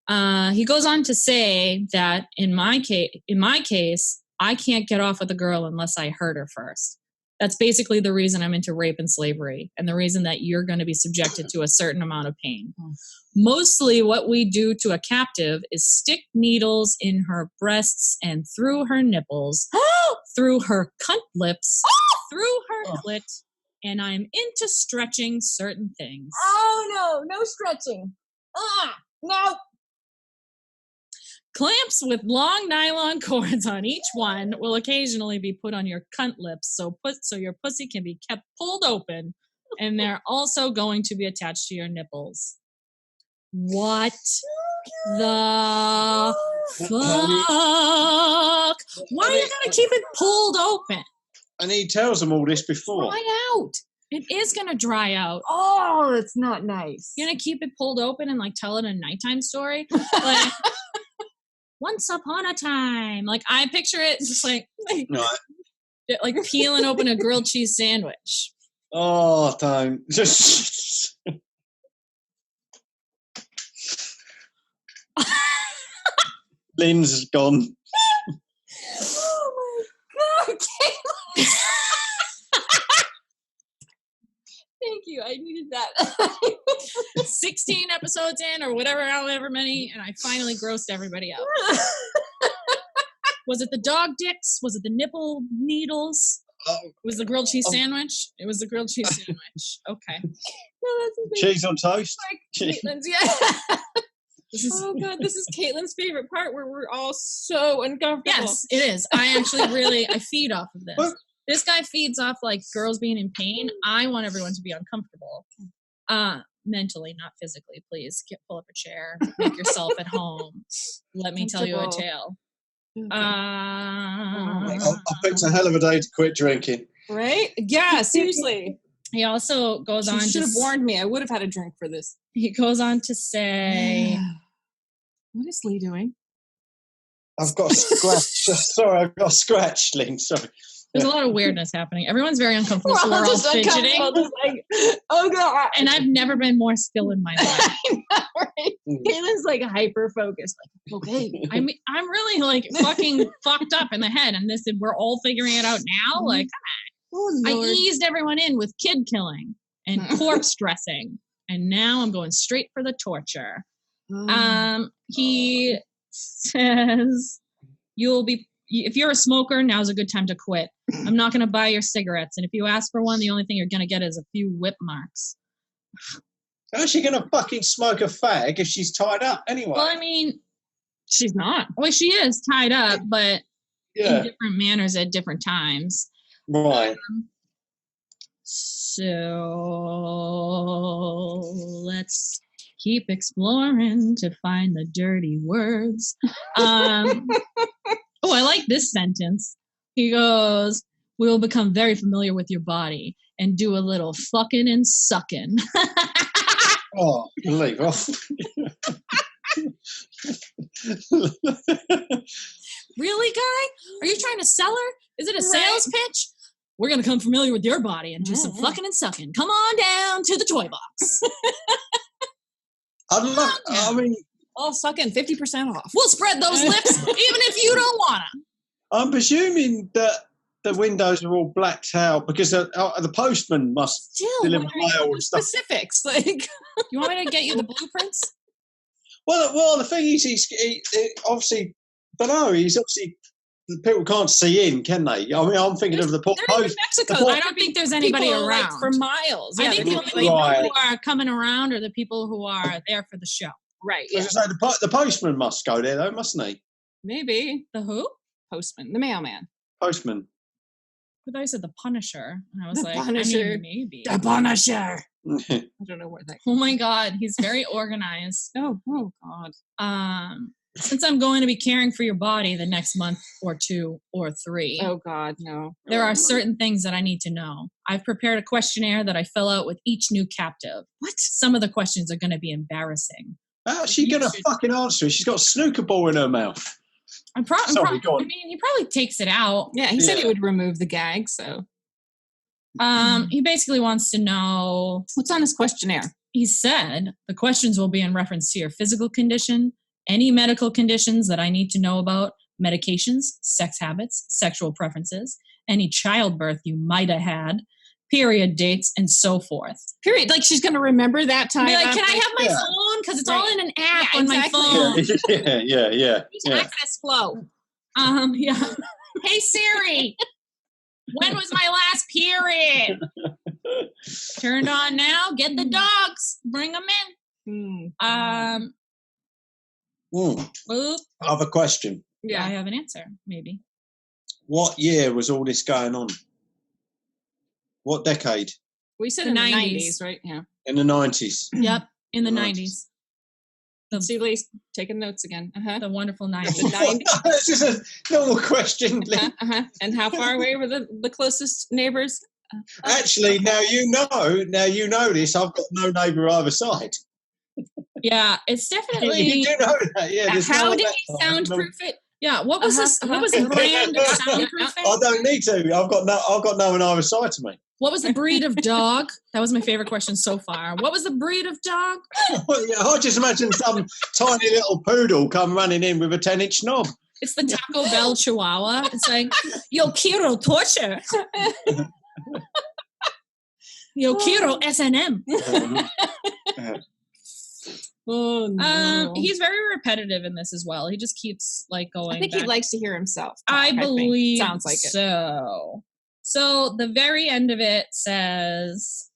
Like, he goes on to say that in my case, I can't get off with a girl unless I hurt her first. That's basically the reason I'm into rape and slavery, and the reason that you're going to be subjected to a certain amount of pain. Mostly what we do to a captive is stick needles in her breasts and through her nipples, through her cunt lips, through her clit, and I'm into stretching certain things. Oh, no stretching. No. Clamps with long nylon cords on each one will occasionally be put on your cunt lips so your pussy can be kept pulled open, and they're also going to be attached to your nipples. What the fuck? Why are you going to keep it pulled open? And he tells them all this before. Dry out. It is going to dry out. Oh, that's not nice. You're going to keep it pulled open and like tell it a nighttime story? Like, once upon a time. Like, I picture it just like peeling open a grilled cheese sandwich. Oh, don't. Just... Lynn's gone. Oh my God, Caitlin. Thank you. I needed that. 16 episodes in or whatever, however many, and I finally grossed everybody out. Was it the dog dicks? Was it the nipple needles? Was the grilled cheese sandwich? It was the grilled cheese sandwich. Okay. No, that's cheese on toast. like Caitlin's, yeah. Oh God, this is Caitlin's favorite part where we're all so uncomfortable. Yes, it is. I actually I feed off of this. What? This guy feeds off like girls being in pain. I want everyone to be uncomfortable. Mentally, not physically, please. Pull up a chair. Make yourself at home. Let me tell you a tale. I picked a hell of a day to quit drinking. Right? Yeah, seriously. He also goes on to... You should have warned me. I would have had a drink for this. He goes on to say... What is Lee doing? I've got a scratch. Sorry, I've got a scratch, Lynn. Sorry. There's a lot of weirdness happening. Everyone's very uncomfortable. So we're all fidgeting. Like, oh God. And I've never been more still in my life. I know, right? Caitlin's like hyper focused. Like, okay. I'm really like fucking fucked up in the head, and we're all figuring it out now. Like, I eased everyone in with kid killing and corpse dressing, and now I'm going straight for the torture. He says if you're a smoker, now's a good time to quit. I'm not going to buy your cigarettes, and if you ask for one, the only thing you're going to get is a few whip marks. How's she going to fucking smoke a fag if she's tied up anyway? Well, I mean, she's not. Well, she is tied up, but in different manners at different times. Right. So let's keep exploring to find the dirty words. Oh, I like this sentence. He goes, "We'll become very familiar with your body and do a little fucking and sucking." Oh, leave off. Really, guy? Are you trying to sell her? Is it a sales pitch? We're going to become familiar with your body and do some fucking and sucking. Come on down to the toy box. I mean... Oh, sucking 50% off. We'll spread those lips even if you don't want to. I'm presuming that the windows are all blacked out because the postman must deliver mail and stuff. Specifics, like, you want me to get you the blueprints? Well, the thing is, he obviously, don't know. He's obviously people can't see in, can they? I mean, I'm thinking of the post. They're in Mexico. I don't think there's anybody around like, for miles. I think the only people who are coming around are the people who are there for the show. Right. Yeah. So the postman must go there, though, mustn't he? Maybe. The who? Postman. The mailman. Postman. I thought you said the Punisher. And I was the Punisher. I mean, maybe. The Punisher. I don't know where that. Oh my God, he's very organized. Oh God. Since I'm going to be caring for your body the next month or 2 or 3. Oh God, no. There are certain things that I need to know. I've prepared a questionnaire that I fill out with each new captive. What? Some of the questions are going to be embarrassing. How's she going to fucking answer it? She's got a snooker ball in her mouth. I mean, he probably takes it out. Yeah, he said he would remove the gag, so. He basically wants to know... What's on his questionnaire? He said the questions will be in reference to your physical condition, any medical conditions that I need to know about, medications, sex habits, sexual preferences, any childbirth you might have had, period dates, and so forth. Period. Like she's going to remember that time. Be like, after- can I have my Yeah. phone? Because it's Right. all in an app Yeah, on exactly. my phone. Yeah. Use access flow. Yeah. Hey Siri, when was my last period? Turned on now. Get the dogs. Bring them in. Oop. I have a question. Yeah, I have an answer. Maybe. What year was all this going on? What decade? We said The in the 90s. 90s, right? Yeah. In the 90s. Yep, in the Right. 90s. See, Lee's taking notes again. The wonderful 90s. The 90s. This is a normal question, Lee. And how far away were the closest neighbors? Actually, now you know this. I've got no neighbour either side. Yeah, it's You definitely. do know that, yeah. there's How no did that he time. soundproof it? Yeah, what was this? What was the brand of soundproofing? I don't need to. I've got no one either side to me. What was the breed of dog? That was my favorite question so far. What was the breed of dog? Yeah, I just imagine some tiny little poodle come running in with a 10-inch knob. It's the Taco Bell Chihuahua. It's like, yo quiero torture. Yo quiero S&M. Oh no. He's very repetitive in this as well. He just keeps like going. I think back. he likes to hear himself. talk, I think. believe Sounds like it. so. So the very end of it says,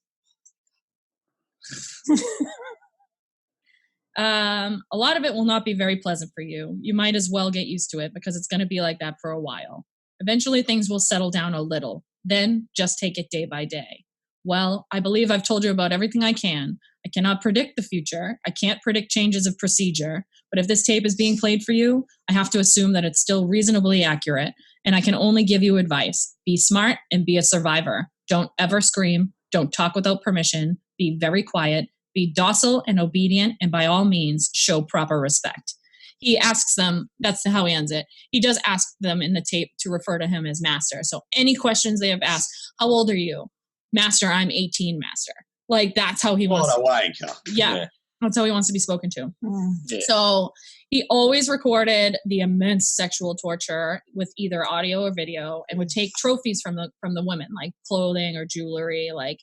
a lot of it will not be very pleasant for you. You might as well get used to it because it's going to be like that for a while. Eventually things will settle down a little. Then just take it day by day. Well, I believe I've told you about everything I can. I cannot predict the future. I can't predict changes of procedure. But if this tape is being played for you, I have to assume that it's still reasonably accurate. And I can only give you advice. Be smart and be a survivor. Don't ever scream. Don't talk without permission. Be very quiet. Be docile and obedient. And by all means, show proper respect. He asks them, that's how he ends it. He does ask them in the tape to refer to him as master. So any questions they have asked, how old are you? Master, I'm 18, master. Like that's how he wants. What a wanker. Yeah. That's how he wants to be spoken to. Yeah. So he always recorded the immense sexual torture with either audio or video, and would take trophies from the women, like clothing or jewelry, like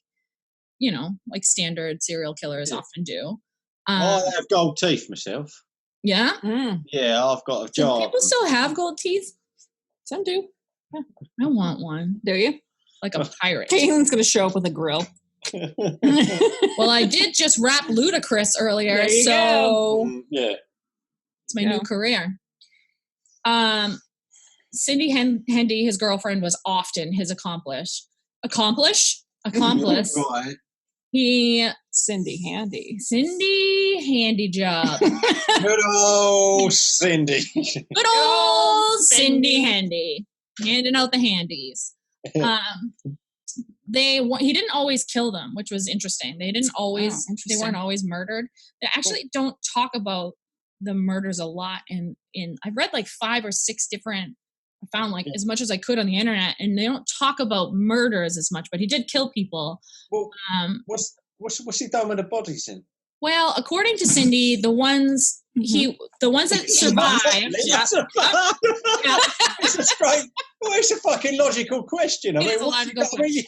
like standard serial killers often do. I have gold teeth myself. Yeah. Yeah, I've got a Do jar. people still have gold teeth? Some do. I want one, Do you? like a pirate. Caitlin's going to show up with a grill. Well, I did just rap Ludacris earlier, There you so Yeah. it's my new career. Cindy Hendy, his girlfriend, was often his accomplice. Right. Cindy Handy. Cindy Handy job. Good old Cindy. Good old Cindy Handy, handing out the handies. He didn't always kill them, which was interesting. They didn't always. They weren't always murdered. They actually don't talk about the murders a lot. In I've read like 5 or 6 different. I found like as much as I could on the internet, and they don't talk about murders as much. But he did kill people. Well, what's he done with the bodies then? Well, according to Cindy, the ones that survived. It's a straight. Well, it's a fucking logical question. It's a logical question.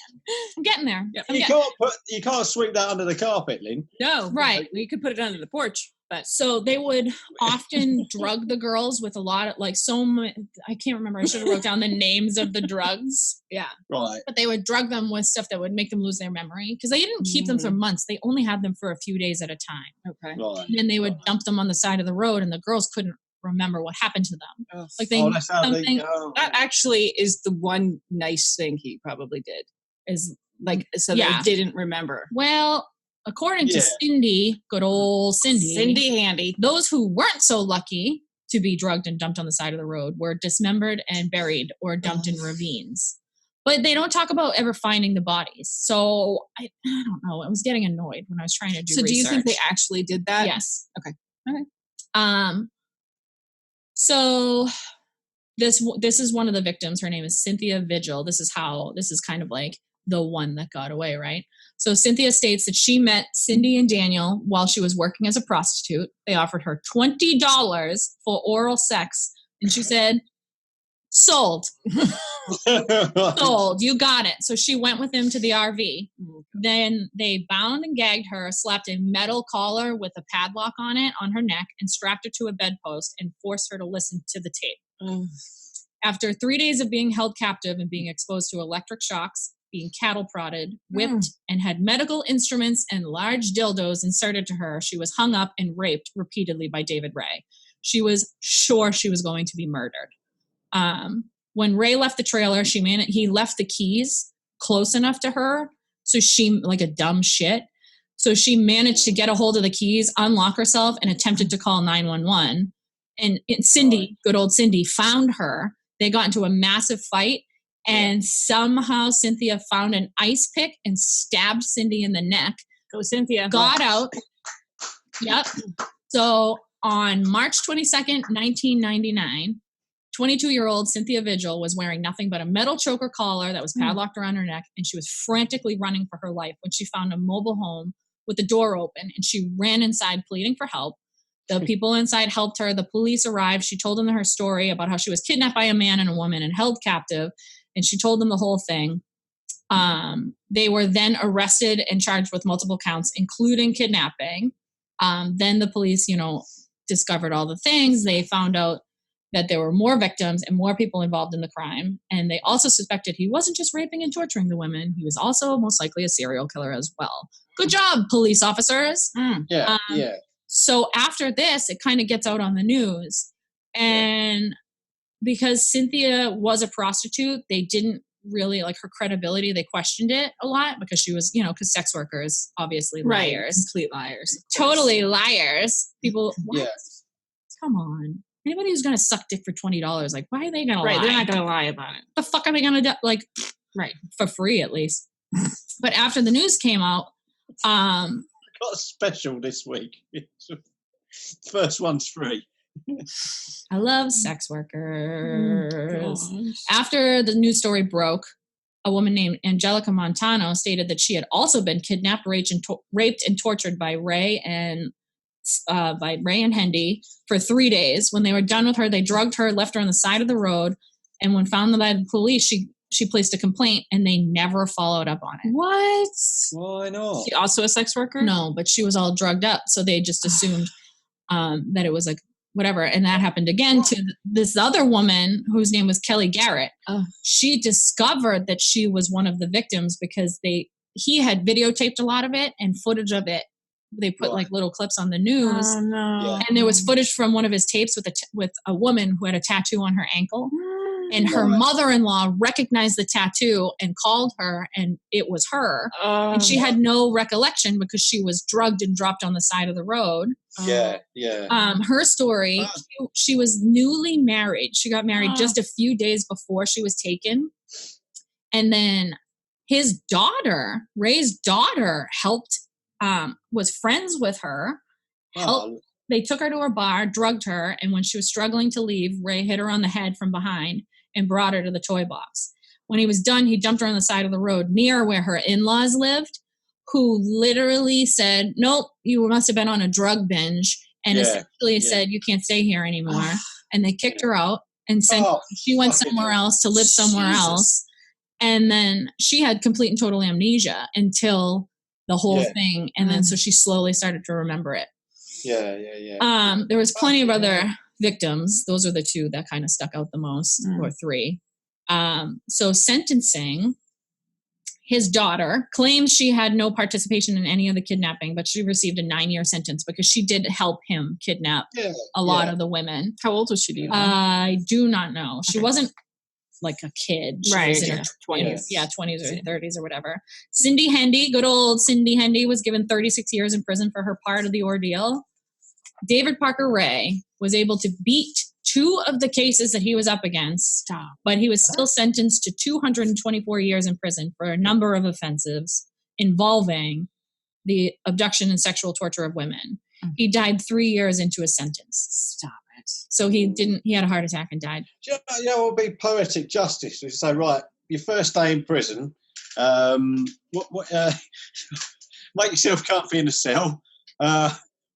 I'm getting there. You can't sweep that under the carpet, Lynn. No. Right. You could put it under the porch. But So they would often drug the girls with a lot of I can't remember. I should have wrote down the names of the drugs. yeah. Right. But they would drug them with stuff that would make them lose their memory because they didn't keep them for months. They only had them for a few days at a time. Okay. Right. And then they would dump them on the side of the road, and the girls couldn't remember what happened to them. Ugh. Like they That's how they go. That actually is the one nice thing he probably did. is Like, so Yeah. they didn't remember. well, according to Yeah. Cindy, good old Cindy Handy. those who weren't so lucky to be drugged and dumped on the side of the road were dismembered and buried or dumped in ravines. But they don't talk about ever finding the bodies. So I don't know. I was getting annoyed when I was trying to do So research. do you think they actually did that? Yes. Okay. So this is one of the victims. Her name is Cynthia Vigil. This is kind of like the one that got away, right? So Cynthia states that she met Cindy and Daniel while she was working as a prostitute. They offered her $20 for oral sex, and she said, Sold. Sold. You got it. So she went with him to the RV. Then they bound and gagged her, slapped a metal collar with a padlock on it on her neck, and strapped her to a bedpost and forced her to listen to the tape. After 3 days of being held captive and being exposed to electric shocks, being cattle prodded, whipped, and had medical instruments and large dildos inserted to her, she was hung up and raped repeatedly by David Ray. She was sure she was going to be murdered. When Ray left the trailer, he left the keys close enough to her, so she, like a dumb shit, so she managed to get a hold of the keys, unlock herself, and attempted to call 911. And Cindy, good old Cindy, found her. They got into a massive fight, and somehow Cynthia found an ice pick and stabbed Cindy in the neck. Go Cynthia. Got out. Yep. So on March 22nd, 1999, 22-year-old Cynthia Vigil was wearing nothing but a metal choker collar that was padlocked around her neck, and she was frantically running for her life when she found a mobile home with the door open, and she ran inside pleading for help. The people inside helped her. The police arrived. She told them her story about how she was kidnapped by a man and a woman and held captive, and she told them the whole thing. They were then arrested and charged with multiple counts, including kidnapping. Then the police, discovered all the things. They found out that there were more victims and more people involved in the crime. And they also suspected he wasn't just raping and torturing the women. He was also most likely a serial killer as well. Good job, police officers. Yeah. So after this, it kind of gets out on the news. And because Cynthia was a prostitute, they didn't really like her credibility. They questioned it a lot because she was, because sex workers, obviously liars. Complete liars. Totally liars. People, what? Come on. Anybody who's going to suck dick for $20, like, why are they going to lie? They're not going to lie about it. The fuck are they going to do? Like, for free at least. But after the news came out, got a special this week. First one's free. I love sex workers. After the news story broke, a woman named Angelica Montano stated that she had also been kidnapped, raped, and tortured by Ray and Hendy for 3 days. When they were done with her, they drugged her, left her on the side of the road, and when found by the police, she placed a complaint, and they never followed up on it. What? Why not? She also a sex worker? No, but she was all drugged up, so they just assumed that it was like whatever. And that happened again to this other woman whose name was Kelly Garrett. She discovered that she was one of the victims because he had videotaped a lot of it and footage of it. They put like little clips on the news. Oh, no. And there was footage from one of his tapes with a woman who had a tattoo on her ankle. And her mother-in-law recognized the tattoo and called her, and it was her. And she had no recollection because she was drugged and dropped on the side of the road. Yeah. Her story, she was newly married. She got married just a few days before she was taken. And then his daughter, Ray's daughter, was friends with her. They took her to a bar, drugged her, and when she was struggling to leave, Ray hit her on the head from behind and brought her to the toy box. When he was done, he dumped her on the side of the road near where her in-laws lived, who literally said, nope, you must have been on a drug binge, and essentially said, you can't stay here anymore. And they kicked her out and she went somewhere else to live somewhere else. And then she had complete and total amnesia until the whole thing. And then so she slowly started to remember it. There was plenty of other victims. Those are the two that kind of stuck out the most, or three. So sentencing, his daughter claims she had no participation in any of the kidnapping, but she received a 9-year sentence because she did help him kidnap a lot of the women. How old was she? Do you know? I do not know. She wasn't like a kid. She was in her 20s. Yeah, 20s or 30s or whatever. Cindy Hendy, good old Cindy Hendy, was given 36 years in prison for her part of the ordeal. David Parker Ray was able to beat 2 of the cases that he was up against, but he was still sentenced to 224 years in prison for a number of offenses involving the abduction and sexual torture of women. He died 3 years into his sentence. Stop it. So he had a heart attack and died. You know what would be poetic justice? We say, right, your first day in prison, make yourself comfy in a cell.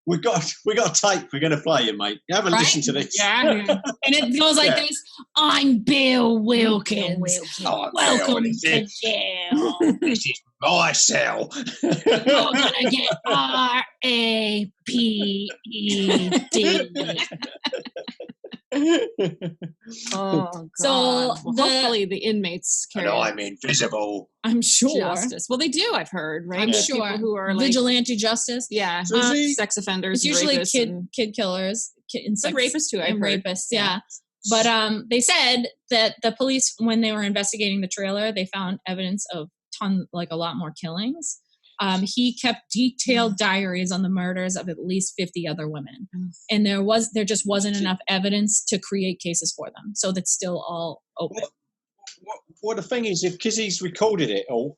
we got a tape. We're going to play you, mate. You haven't Right? listened to this. Yeah. And it goes like Yeah. this. I'm Bill Wilkins. Oh, Welcome Bill, to jail. this is my cell. You're gonna get R-A-P-E-D. Oh, God. So Well, the- hopefully the inmates And carry I'm invisible. I'm sure. justice. Well, they do. I've heard, right? I'm With sure. people who are like, Vigilante justice. yeah, So is he- sex offenders. It's usually rapists kid and, killers, and but rapists too. I've and heard. rapists. Yeah. But they said that the police, when they were investigating the trailer, they found evidence of a lot more killings. He kept detailed diaries on the murders of at least 50 other women, and there just wasn't enough evidence to create cases for them. So that's still all open. Well, the thing is, because he's recorded it all,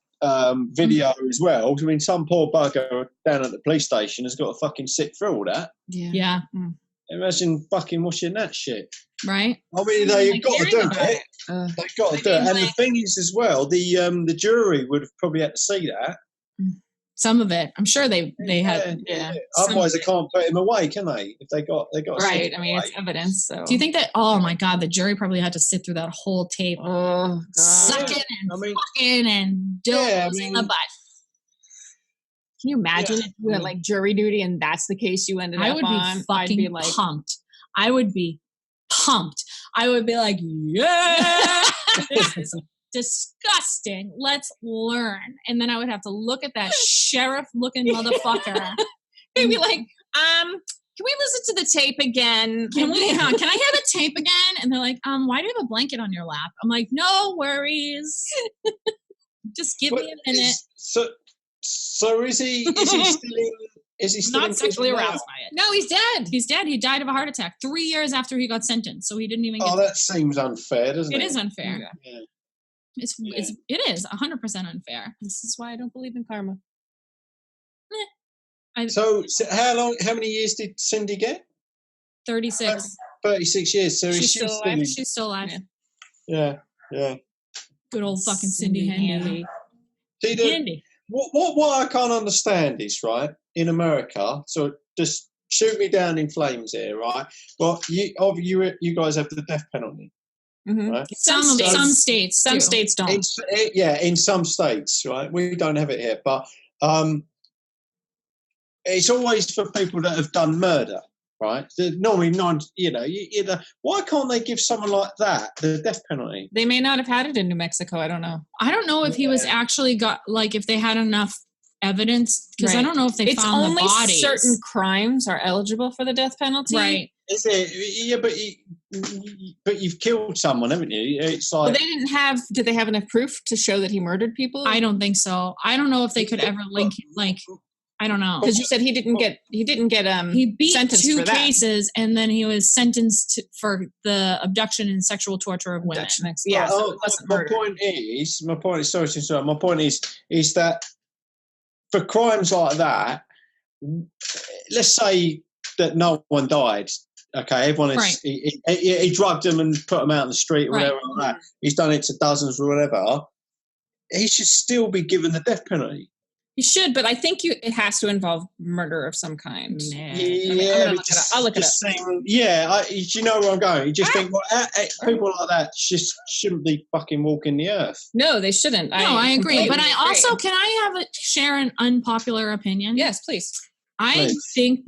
video as well. I mean, some poor bugger down at the police station has got to fucking sit through all that. Yeah. Imagine fucking watching that shit. Right. I mean, they've Like got to do hearing about it. They've got to do it. And the thing is, as well, the jury would have probably had to see that. Some of it, I'm sure they had. Yeah. Otherwise, they can't put him away, can they? If they got to Right. send I him mean, away. it's evidence. So. Do you think that? Oh my God, the jury probably had to sit through that whole tape, Oh, God. sucking and I mean, fucking and Yeah, I dildos in mean- the butt. Can you imagine Yeah. if you had like jury duty and that's the case you ended I up would be on? fucking I'd be like, pumped. I would be pumped. I would be like, yeah, this is disgusting. Let's learn. And then I would have to look at that sheriff-looking motherfucker. they'd be like, can we listen to the tape again? Can I hear the tape again? And they're like, why do you have a blanket on your lap? I'm like, no worries. Just give me a minute. So is he still in? Is he still Not in sexually prison now? aroused by it. No, he's dead. He's dead. He died of a heart attack 3 years after he got sentenced. So he didn't even get. Oh, that seems unfair, doesn't it? It is unfair. Yeah. It is 100% unfair. This is why I don't believe in karma. So how many years did Cindy get? 36. 36 years. So She's is she still still alive. in? She's still alive. Yeah. Yeah. Good old fucking Cindy Handy. See, Handy. what I can't understand is, right, in America, so just shoot me down in flames here, right? Well, you guys have the death penalty, Mm-hmm. right? Some states. Some do. states don't. In some states, right? We don't have it here, but it's always for people that have done murder, right? Normally, why can't they give someone like that the death penalty? They may not have had it in New Mexico. I don't know. I don't know if he was actually if they had enough evidence, because I Right. don't know if they It's found only the bodies. certain crimes are eligible for the death penalty. Right. Is it? Yeah, but you've killed someone, haven't you? It's like Well, they didn't have. Did they have enough proof to show that he murdered people? I don't think so. I don't know if they could ever link I don't know. Because you said he didn't get. He He beat sentenced 2 for that. cases, and then he was sentenced for the abduction and sexual torture of women. Yeah. So it my wasn't murder. point is, sorry to interrupt. My point is that for crimes like that, let's say that no one died. Okay, everyone is. Right. He drugged them and put them out in the street or Right. whatever like that. He's done it to dozens or whatever. He should still be given the death penalty. You should, but I think it has to involve murder of some kind. Yeah, I'll look it up. You know where I'm going. You just think, well, people like that just shouldn't be fucking walking the earth. No, they shouldn't. No, I agree. But I completely also, agree. can I share an unpopular opinion? Yes, please. I Please. think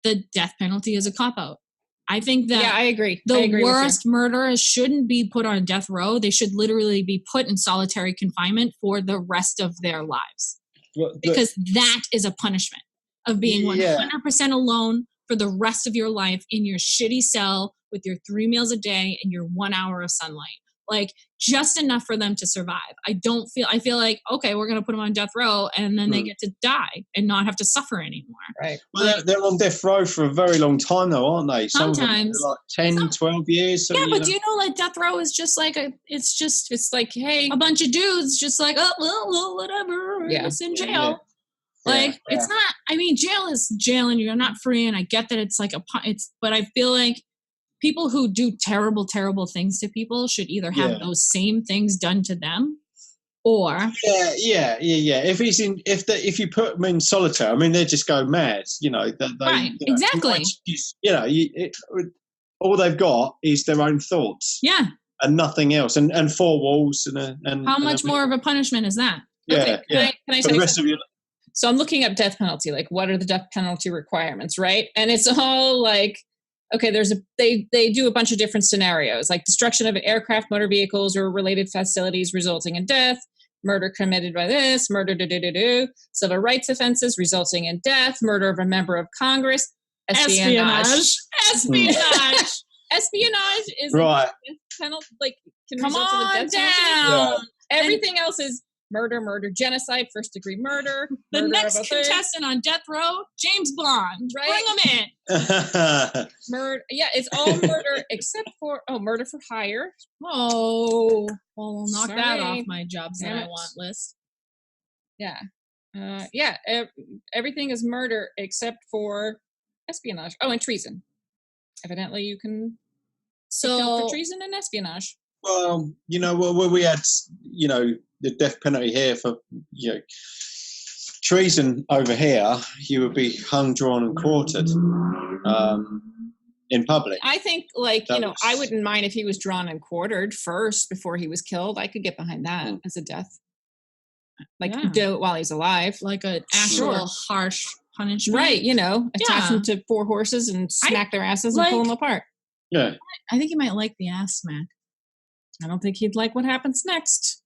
the death penalty is a cop-out. I think that Yeah, I agree. I the agree with you. worst murderers shouldn't be put on death row. They should literally be put in solitary confinement for the rest of their lives. Because that is a punishment of being 100% alone for the rest of your life in your shitty cell with your 3 meals a day and your 1 hour of sunlight. Like, just enough for them to survive. I feel like, okay, we're going to put them on death row and then they get to die and not have to suffer anymore. Right. Well, they're on death row for a very long time, though, aren't they? Some of them Sometimes. are like 10, 12 years. So, Yeah, but do you know, like, death row is just like It's like, hey, a bunch of dudes just like, oh, well, whatever. Yeah. It's in jail. Yeah. Like, it's not, I mean, jail is jail and you're not free. And I get that it's like but I feel like people who do terrible, terrible things to people should either have those same things done to them Or Yeah. If you put them in solitaire, I mean, they just go mad. Right, exactly. All they've got is their own thoughts. Yeah. And nothing else, and four walls, and how much more of a punishment is that? Yeah, Can I for tell the you rest something? of your So I'm looking up death penalty, like what are the death penalty requirements, right? And it's all like, okay, they do a bunch of different scenarios, like destruction of aircraft, motor vehicles, or related facilities resulting in death, murder committed by this, murder civil rights offenses resulting in death, murder of a member of Congress, espionage. Espionage is right. a death penalty, like can Come result in a on death penalty. down. Yeah. Everything else is murder, genocide, first degree murder. The murder next of a third. contestant on death row, James Bond. Right? Bring him in. Murder. Yeah, it's all murder except for murder for hire. Oh, well, we'll knock that Sorry. off my jobs that Damn I it. want list. Yeah, everything is murder except for espionage. Oh, and treason. Evidently, you can be killed for treason and espionage. Well, we had, the death penalty here for, treason over here, you would be hung, drawn, and quartered in public. I think, I wouldn't mind if he was drawn and quartered first before he was killed. I could get behind that as a death. Do it while he's alive. Like an actual harsh punishment. Right, attach them to 4 horses and smack their asses and pull them apart. Yeah. I think he might like the ass smack. I don't think he'd like what happens next.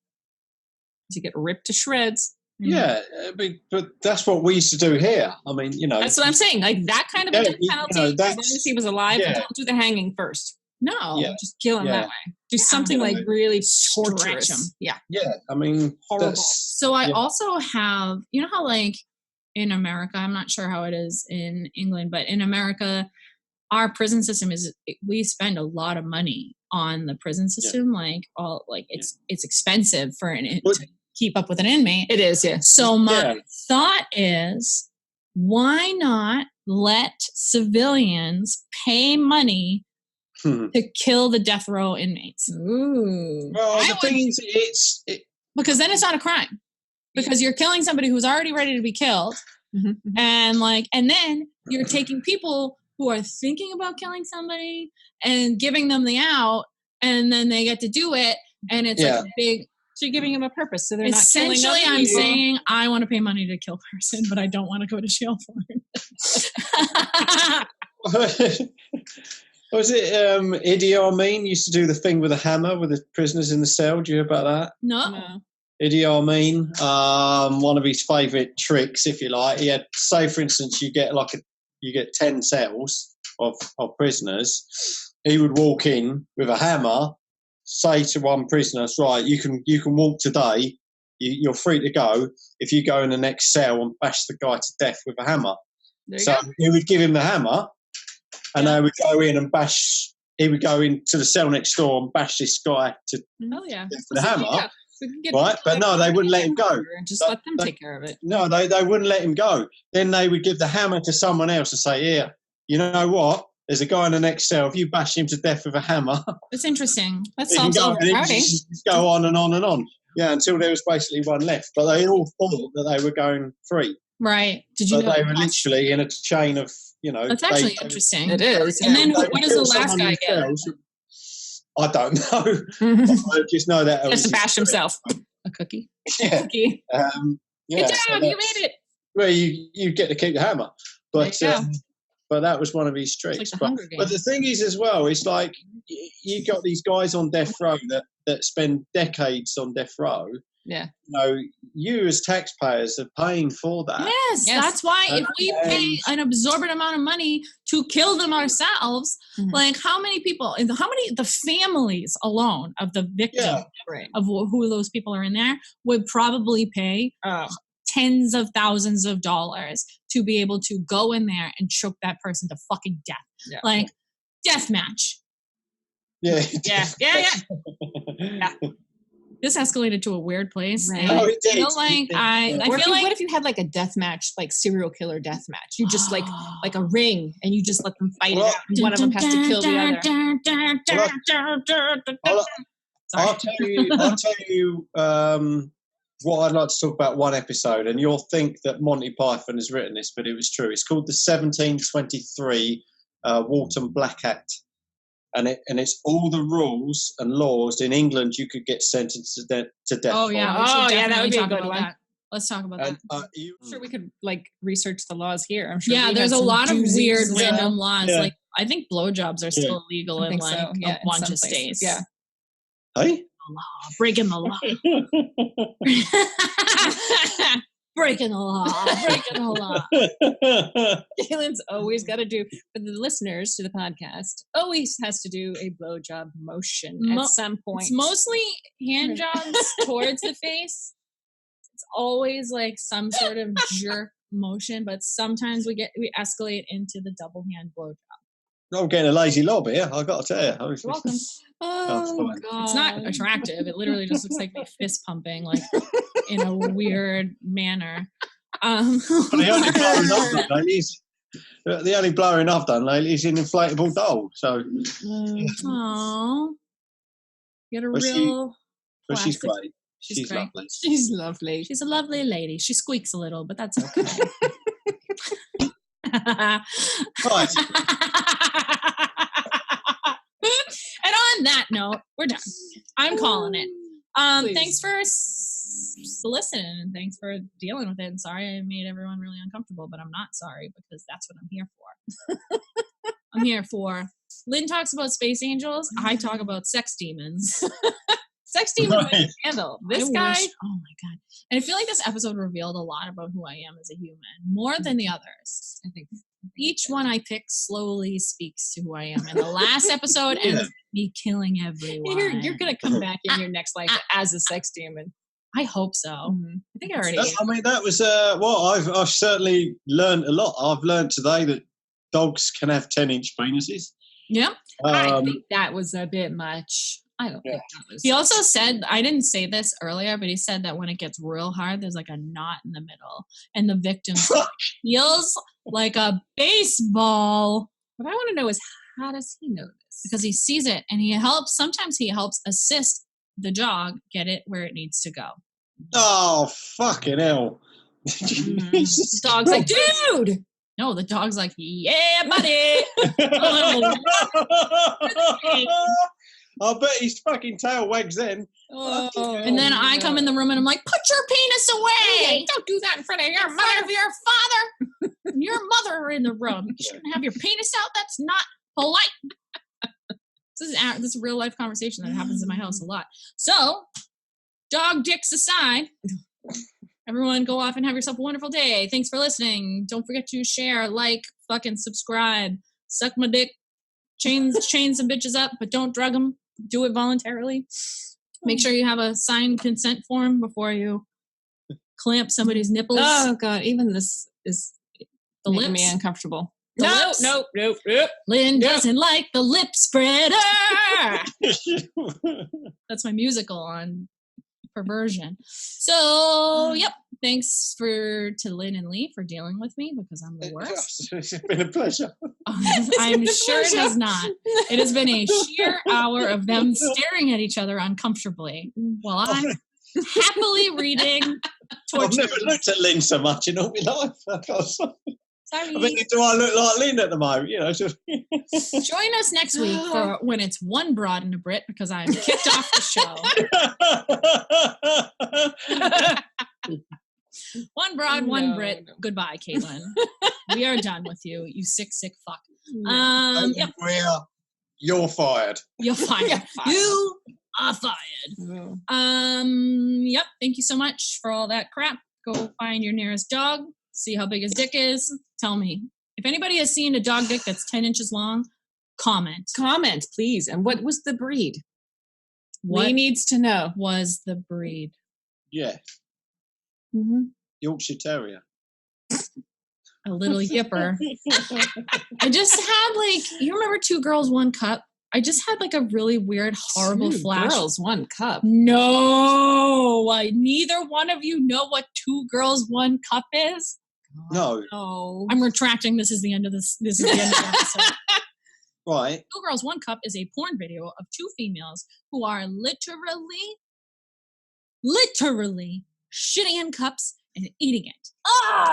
To get ripped to shreds. Yeah, but that's what we used to do here. I mean, That's what I'm saying. Like that kind of a death penalty, as long as he was alive, don't do the hanging first. No. Just kill him that way. Do something like really torturous. Him. Yeah. Yeah, I mean, horrible. So I also have, how like in America, I'm not sure how it is in England, but in America, our prison system we spend a lot of money on the prison system. It's expensive for to keep up with an inmate. It is, yeah. So my thought is, why not let civilians pay money to kill the death row inmates? Ooh. Well, the thing is, because then it's not a crime. Because you're killing somebody who's already ready to be killed, and then you're taking people who are thinking about killing somebody and giving them the out, and then they get to do it, and it's like a big. So you're giving them a purpose, so they're essentially, not killing I'm saying I want to pay money to kill a person, but I don't want to go to jail for it. Was it Idi Amin used to do the thing with a hammer with the prisoners in the cell? Do you hear about that? No. Idi Amin, one of his favourite tricks, if you like, he had, say for instance, you get 10 cells of prisoners. He would walk in with a hammer, say to one prisoner, right, you can walk today, you're free to go if you go in the next cell and bash the guy to death with a hammer. So he would give him the hammer, and they would go in and bash. He would go into the cell next door and bash this guy to death with a hammer. Yeah. Right, but no, they wouldn't let him go. And just let them take care of it. No, they wouldn't let him go. Then they would give the hammer to someone else and say, "Here, you know what? There's a guy in the next cell. If you bash him to death with a hammer, it's interesting. That sounds overcrowding. Just go on and on and on. Yeah, until there was basically one left. But they all thought that they were going free. Right? Did you know they were literally in a chain of, That's actually interesting. It is. And then what does the last guy get? I don't know. I just know that just to bash himself. A cookie. Yeah. Cookie. Good job, you made it. Well, you get to keep the hammer, but that was one of his tricks. Like but the thing is, as well, it's like you got these guys on death row that spend decades on death row. Yeah. You as taxpayers are paying for that. Yes. That's why if we pay an absorbent amount of money to kill them ourselves, like how many the families alone of the victim of who those people are in there would probably pay tens of thousands of dollars to be able to go in there and choke that person to fucking death. Yeah. Like death match. Yeah. This escalated to a weird place. Right. I it did. feel like what if you had like a death match, like serial killer death match? You just like a ring, and you just let them fight it out, and one of them has to kill the other. I'll tell you. what I'd like to talk about one episode, and you'll think that Monty Python has written this, but it was true. It's called the 1723 Walton Black Act, and it's all the rules and laws in England you could get sentenced to death. Oh for. yeah, that would be a good one. That. Let's talk about that. I'm sure we could like research the laws here. I'm sure. Yeah, we there's had a some lot of doozies weird as well. random laws. Yeah. Like I think blowjobs are still illegal I in think like so. Yeah, a in bunch some of places. states. Yeah. Hey? Breaking the law. Breaking the law. Breaking the law. Galen's always got to do, for the listeners to the podcast, always has to do a blowjob motion at some point. It's mostly hand jobs towards the face. It's always like some sort of jerk motion, but sometimes we escalate into the double hand blowjob. I'm getting a lazy lob here, I've got to tell you. You're welcome. Oh, God. It's not attractive. It literally just looks like me fist pumping, like in a weird manner. The only blowing I've done lately is an inflatable doll. So, Oh, you got a But real. but she's plastic- great. She's great. lovely. She's lovely. She's a lovely lady. She squeaks a little, but that's okay. Right. And on that note, we're done. I'm calling it. Please. Thanks for listening and thanks for dealing with it. And sorry I made everyone really uncomfortable, but I'm not sorry because that's what I'm here for. I'm here for. Lynn talks about space angels. I talk about sex demons. Sex demon Right. handle. This I guy. wish- oh my god! And I feel like this episode revealed a lot about who I am as a human, more than the others. I think Each one I pick slowly speaks to who I am. And the last episode ends with me killing everyone. you're gonna come back in your next life as a sex demon. I hope so. I think I already. I mean, that was I've certainly learned a lot. I've learned today that dogs can have 10-inch penises. Yep. I think that was a bit much. I don't think that was. He also said, I didn't say this earlier, but he said that when it gets real hard, there's like a knot in the middle, and the victim feels like a baseball. What I want to know is, how does he know this? Because he sees it, and he helps. Sometimes he helps assist the dog get it where it needs to go. Oh, fucking hell. The dog's like, dude. No, the dog's like, yeah, buddy. I bet his fucking tail wags then. And then I come in the room and I'm like, put your penis away. Don't do that in front of your In front of your father. Your mother are in the room. You shouldn't have your penis out. That's not polite. This is a real life conversation that happens in my house a lot. So, dog dicks aside, everyone go off and have yourself a wonderful day. Thanks for listening. Don't forget to share, like, fucking subscribe. Suck my dick. Chain some bitches up, but don't drug them. Do it voluntarily. Make sure you have a signed consent form before you clamp somebody's nipples. Oh God, even this is The making lips. me uncomfortable. The Nope. lips. Lynn doesn't like the lip spreader. That's my musical on perversion. So, yep. Thanks to Lynn and Lee for dealing with me because I'm the worst. It's been a pleasure. I'm sure it has not. It has been a sheer hour of them staring at each other uncomfortably while I'm happily reading I've torture. never looked at Lynn so much in all my life. Sorry. I mean, do I look like Lynn at the moment? You know, just Join us next week for when it's one broad and a Brit because I'm kicked off the show. One broad, one Brit. No. Goodbye, Caitlin. We are done with you, you sick fuck. Yep, You're fired. you're fired. You're fired. You are fired. Yep. Thank you so much for all that crap. Go find your nearest dog. See how big his dick is. Tell me. If anybody has seen a dog dick that's 10 inches long, comment. Comment, please. And what was the breed? What Lee needs to know. was the breed? Yeah, Mm-hmm. Yorkshire Terrier. A little yipper. I just had you remember Two Girls, One Cup? I just had a really weird, horrible flash. Girls, one cup. No, neither one of you know what Two Girls, One Cup is. No, Oh. I'm retracting. This is the end of this. This is the end of the episode. right. Two Girls, One Cup is a porn video of two females who are literally shitting in cups and eating it.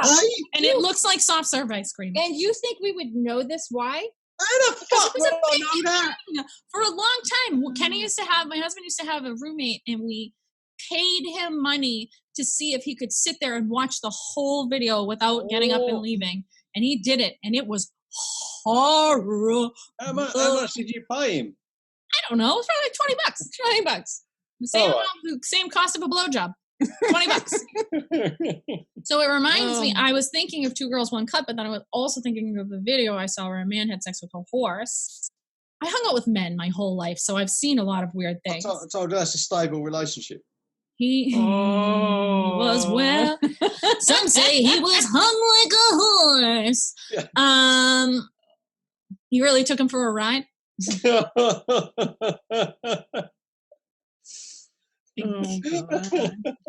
Hey, And it looks like soft serve ice cream. And you think we would know this? Why? how the fuck It was would a I big know that? thing for a long time. My husband used to have a roommate, and we paid him money to see if he could sit there and watch the whole video without getting up and leaving. And he did it, and it was horrible. How much did you pay him? I don't know. It was probably like $20. $20. The same All amount, the same cost of a blowjob. $20. So it reminds me, I was thinking of Two Girls, One Cup, but then I was also thinking of the video I saw where a man had sex with a horse. I hung out with men my whole life, so I've seen a lot of weird I things. told you that's a stable relationship. He was well. Some say he was hung like a horse. Yeah. You really took him for a ride?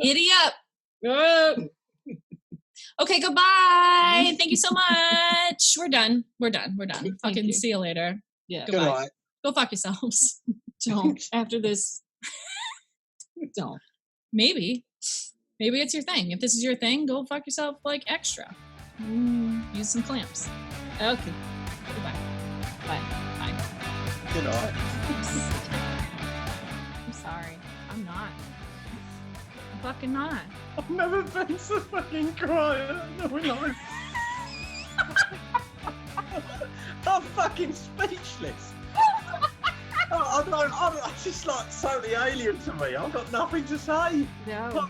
Giddy up. Okay, goodbye. Thank you so much. We're done. Fucking you. see you later. Yeah. Good night. Go fuck yourselves. Don't. After this, don't. Maybe it's your thing. If this is your thing, go fuck yourself like extra. Use some clamps. Okay. Goodbye. Bye. Good night. I'm sorry. I'm not. I'm fucking not. I've never been so fucking quiet in my life. I'm fucking speechless. It's just like totally alien to me. I've got nothing to say. No.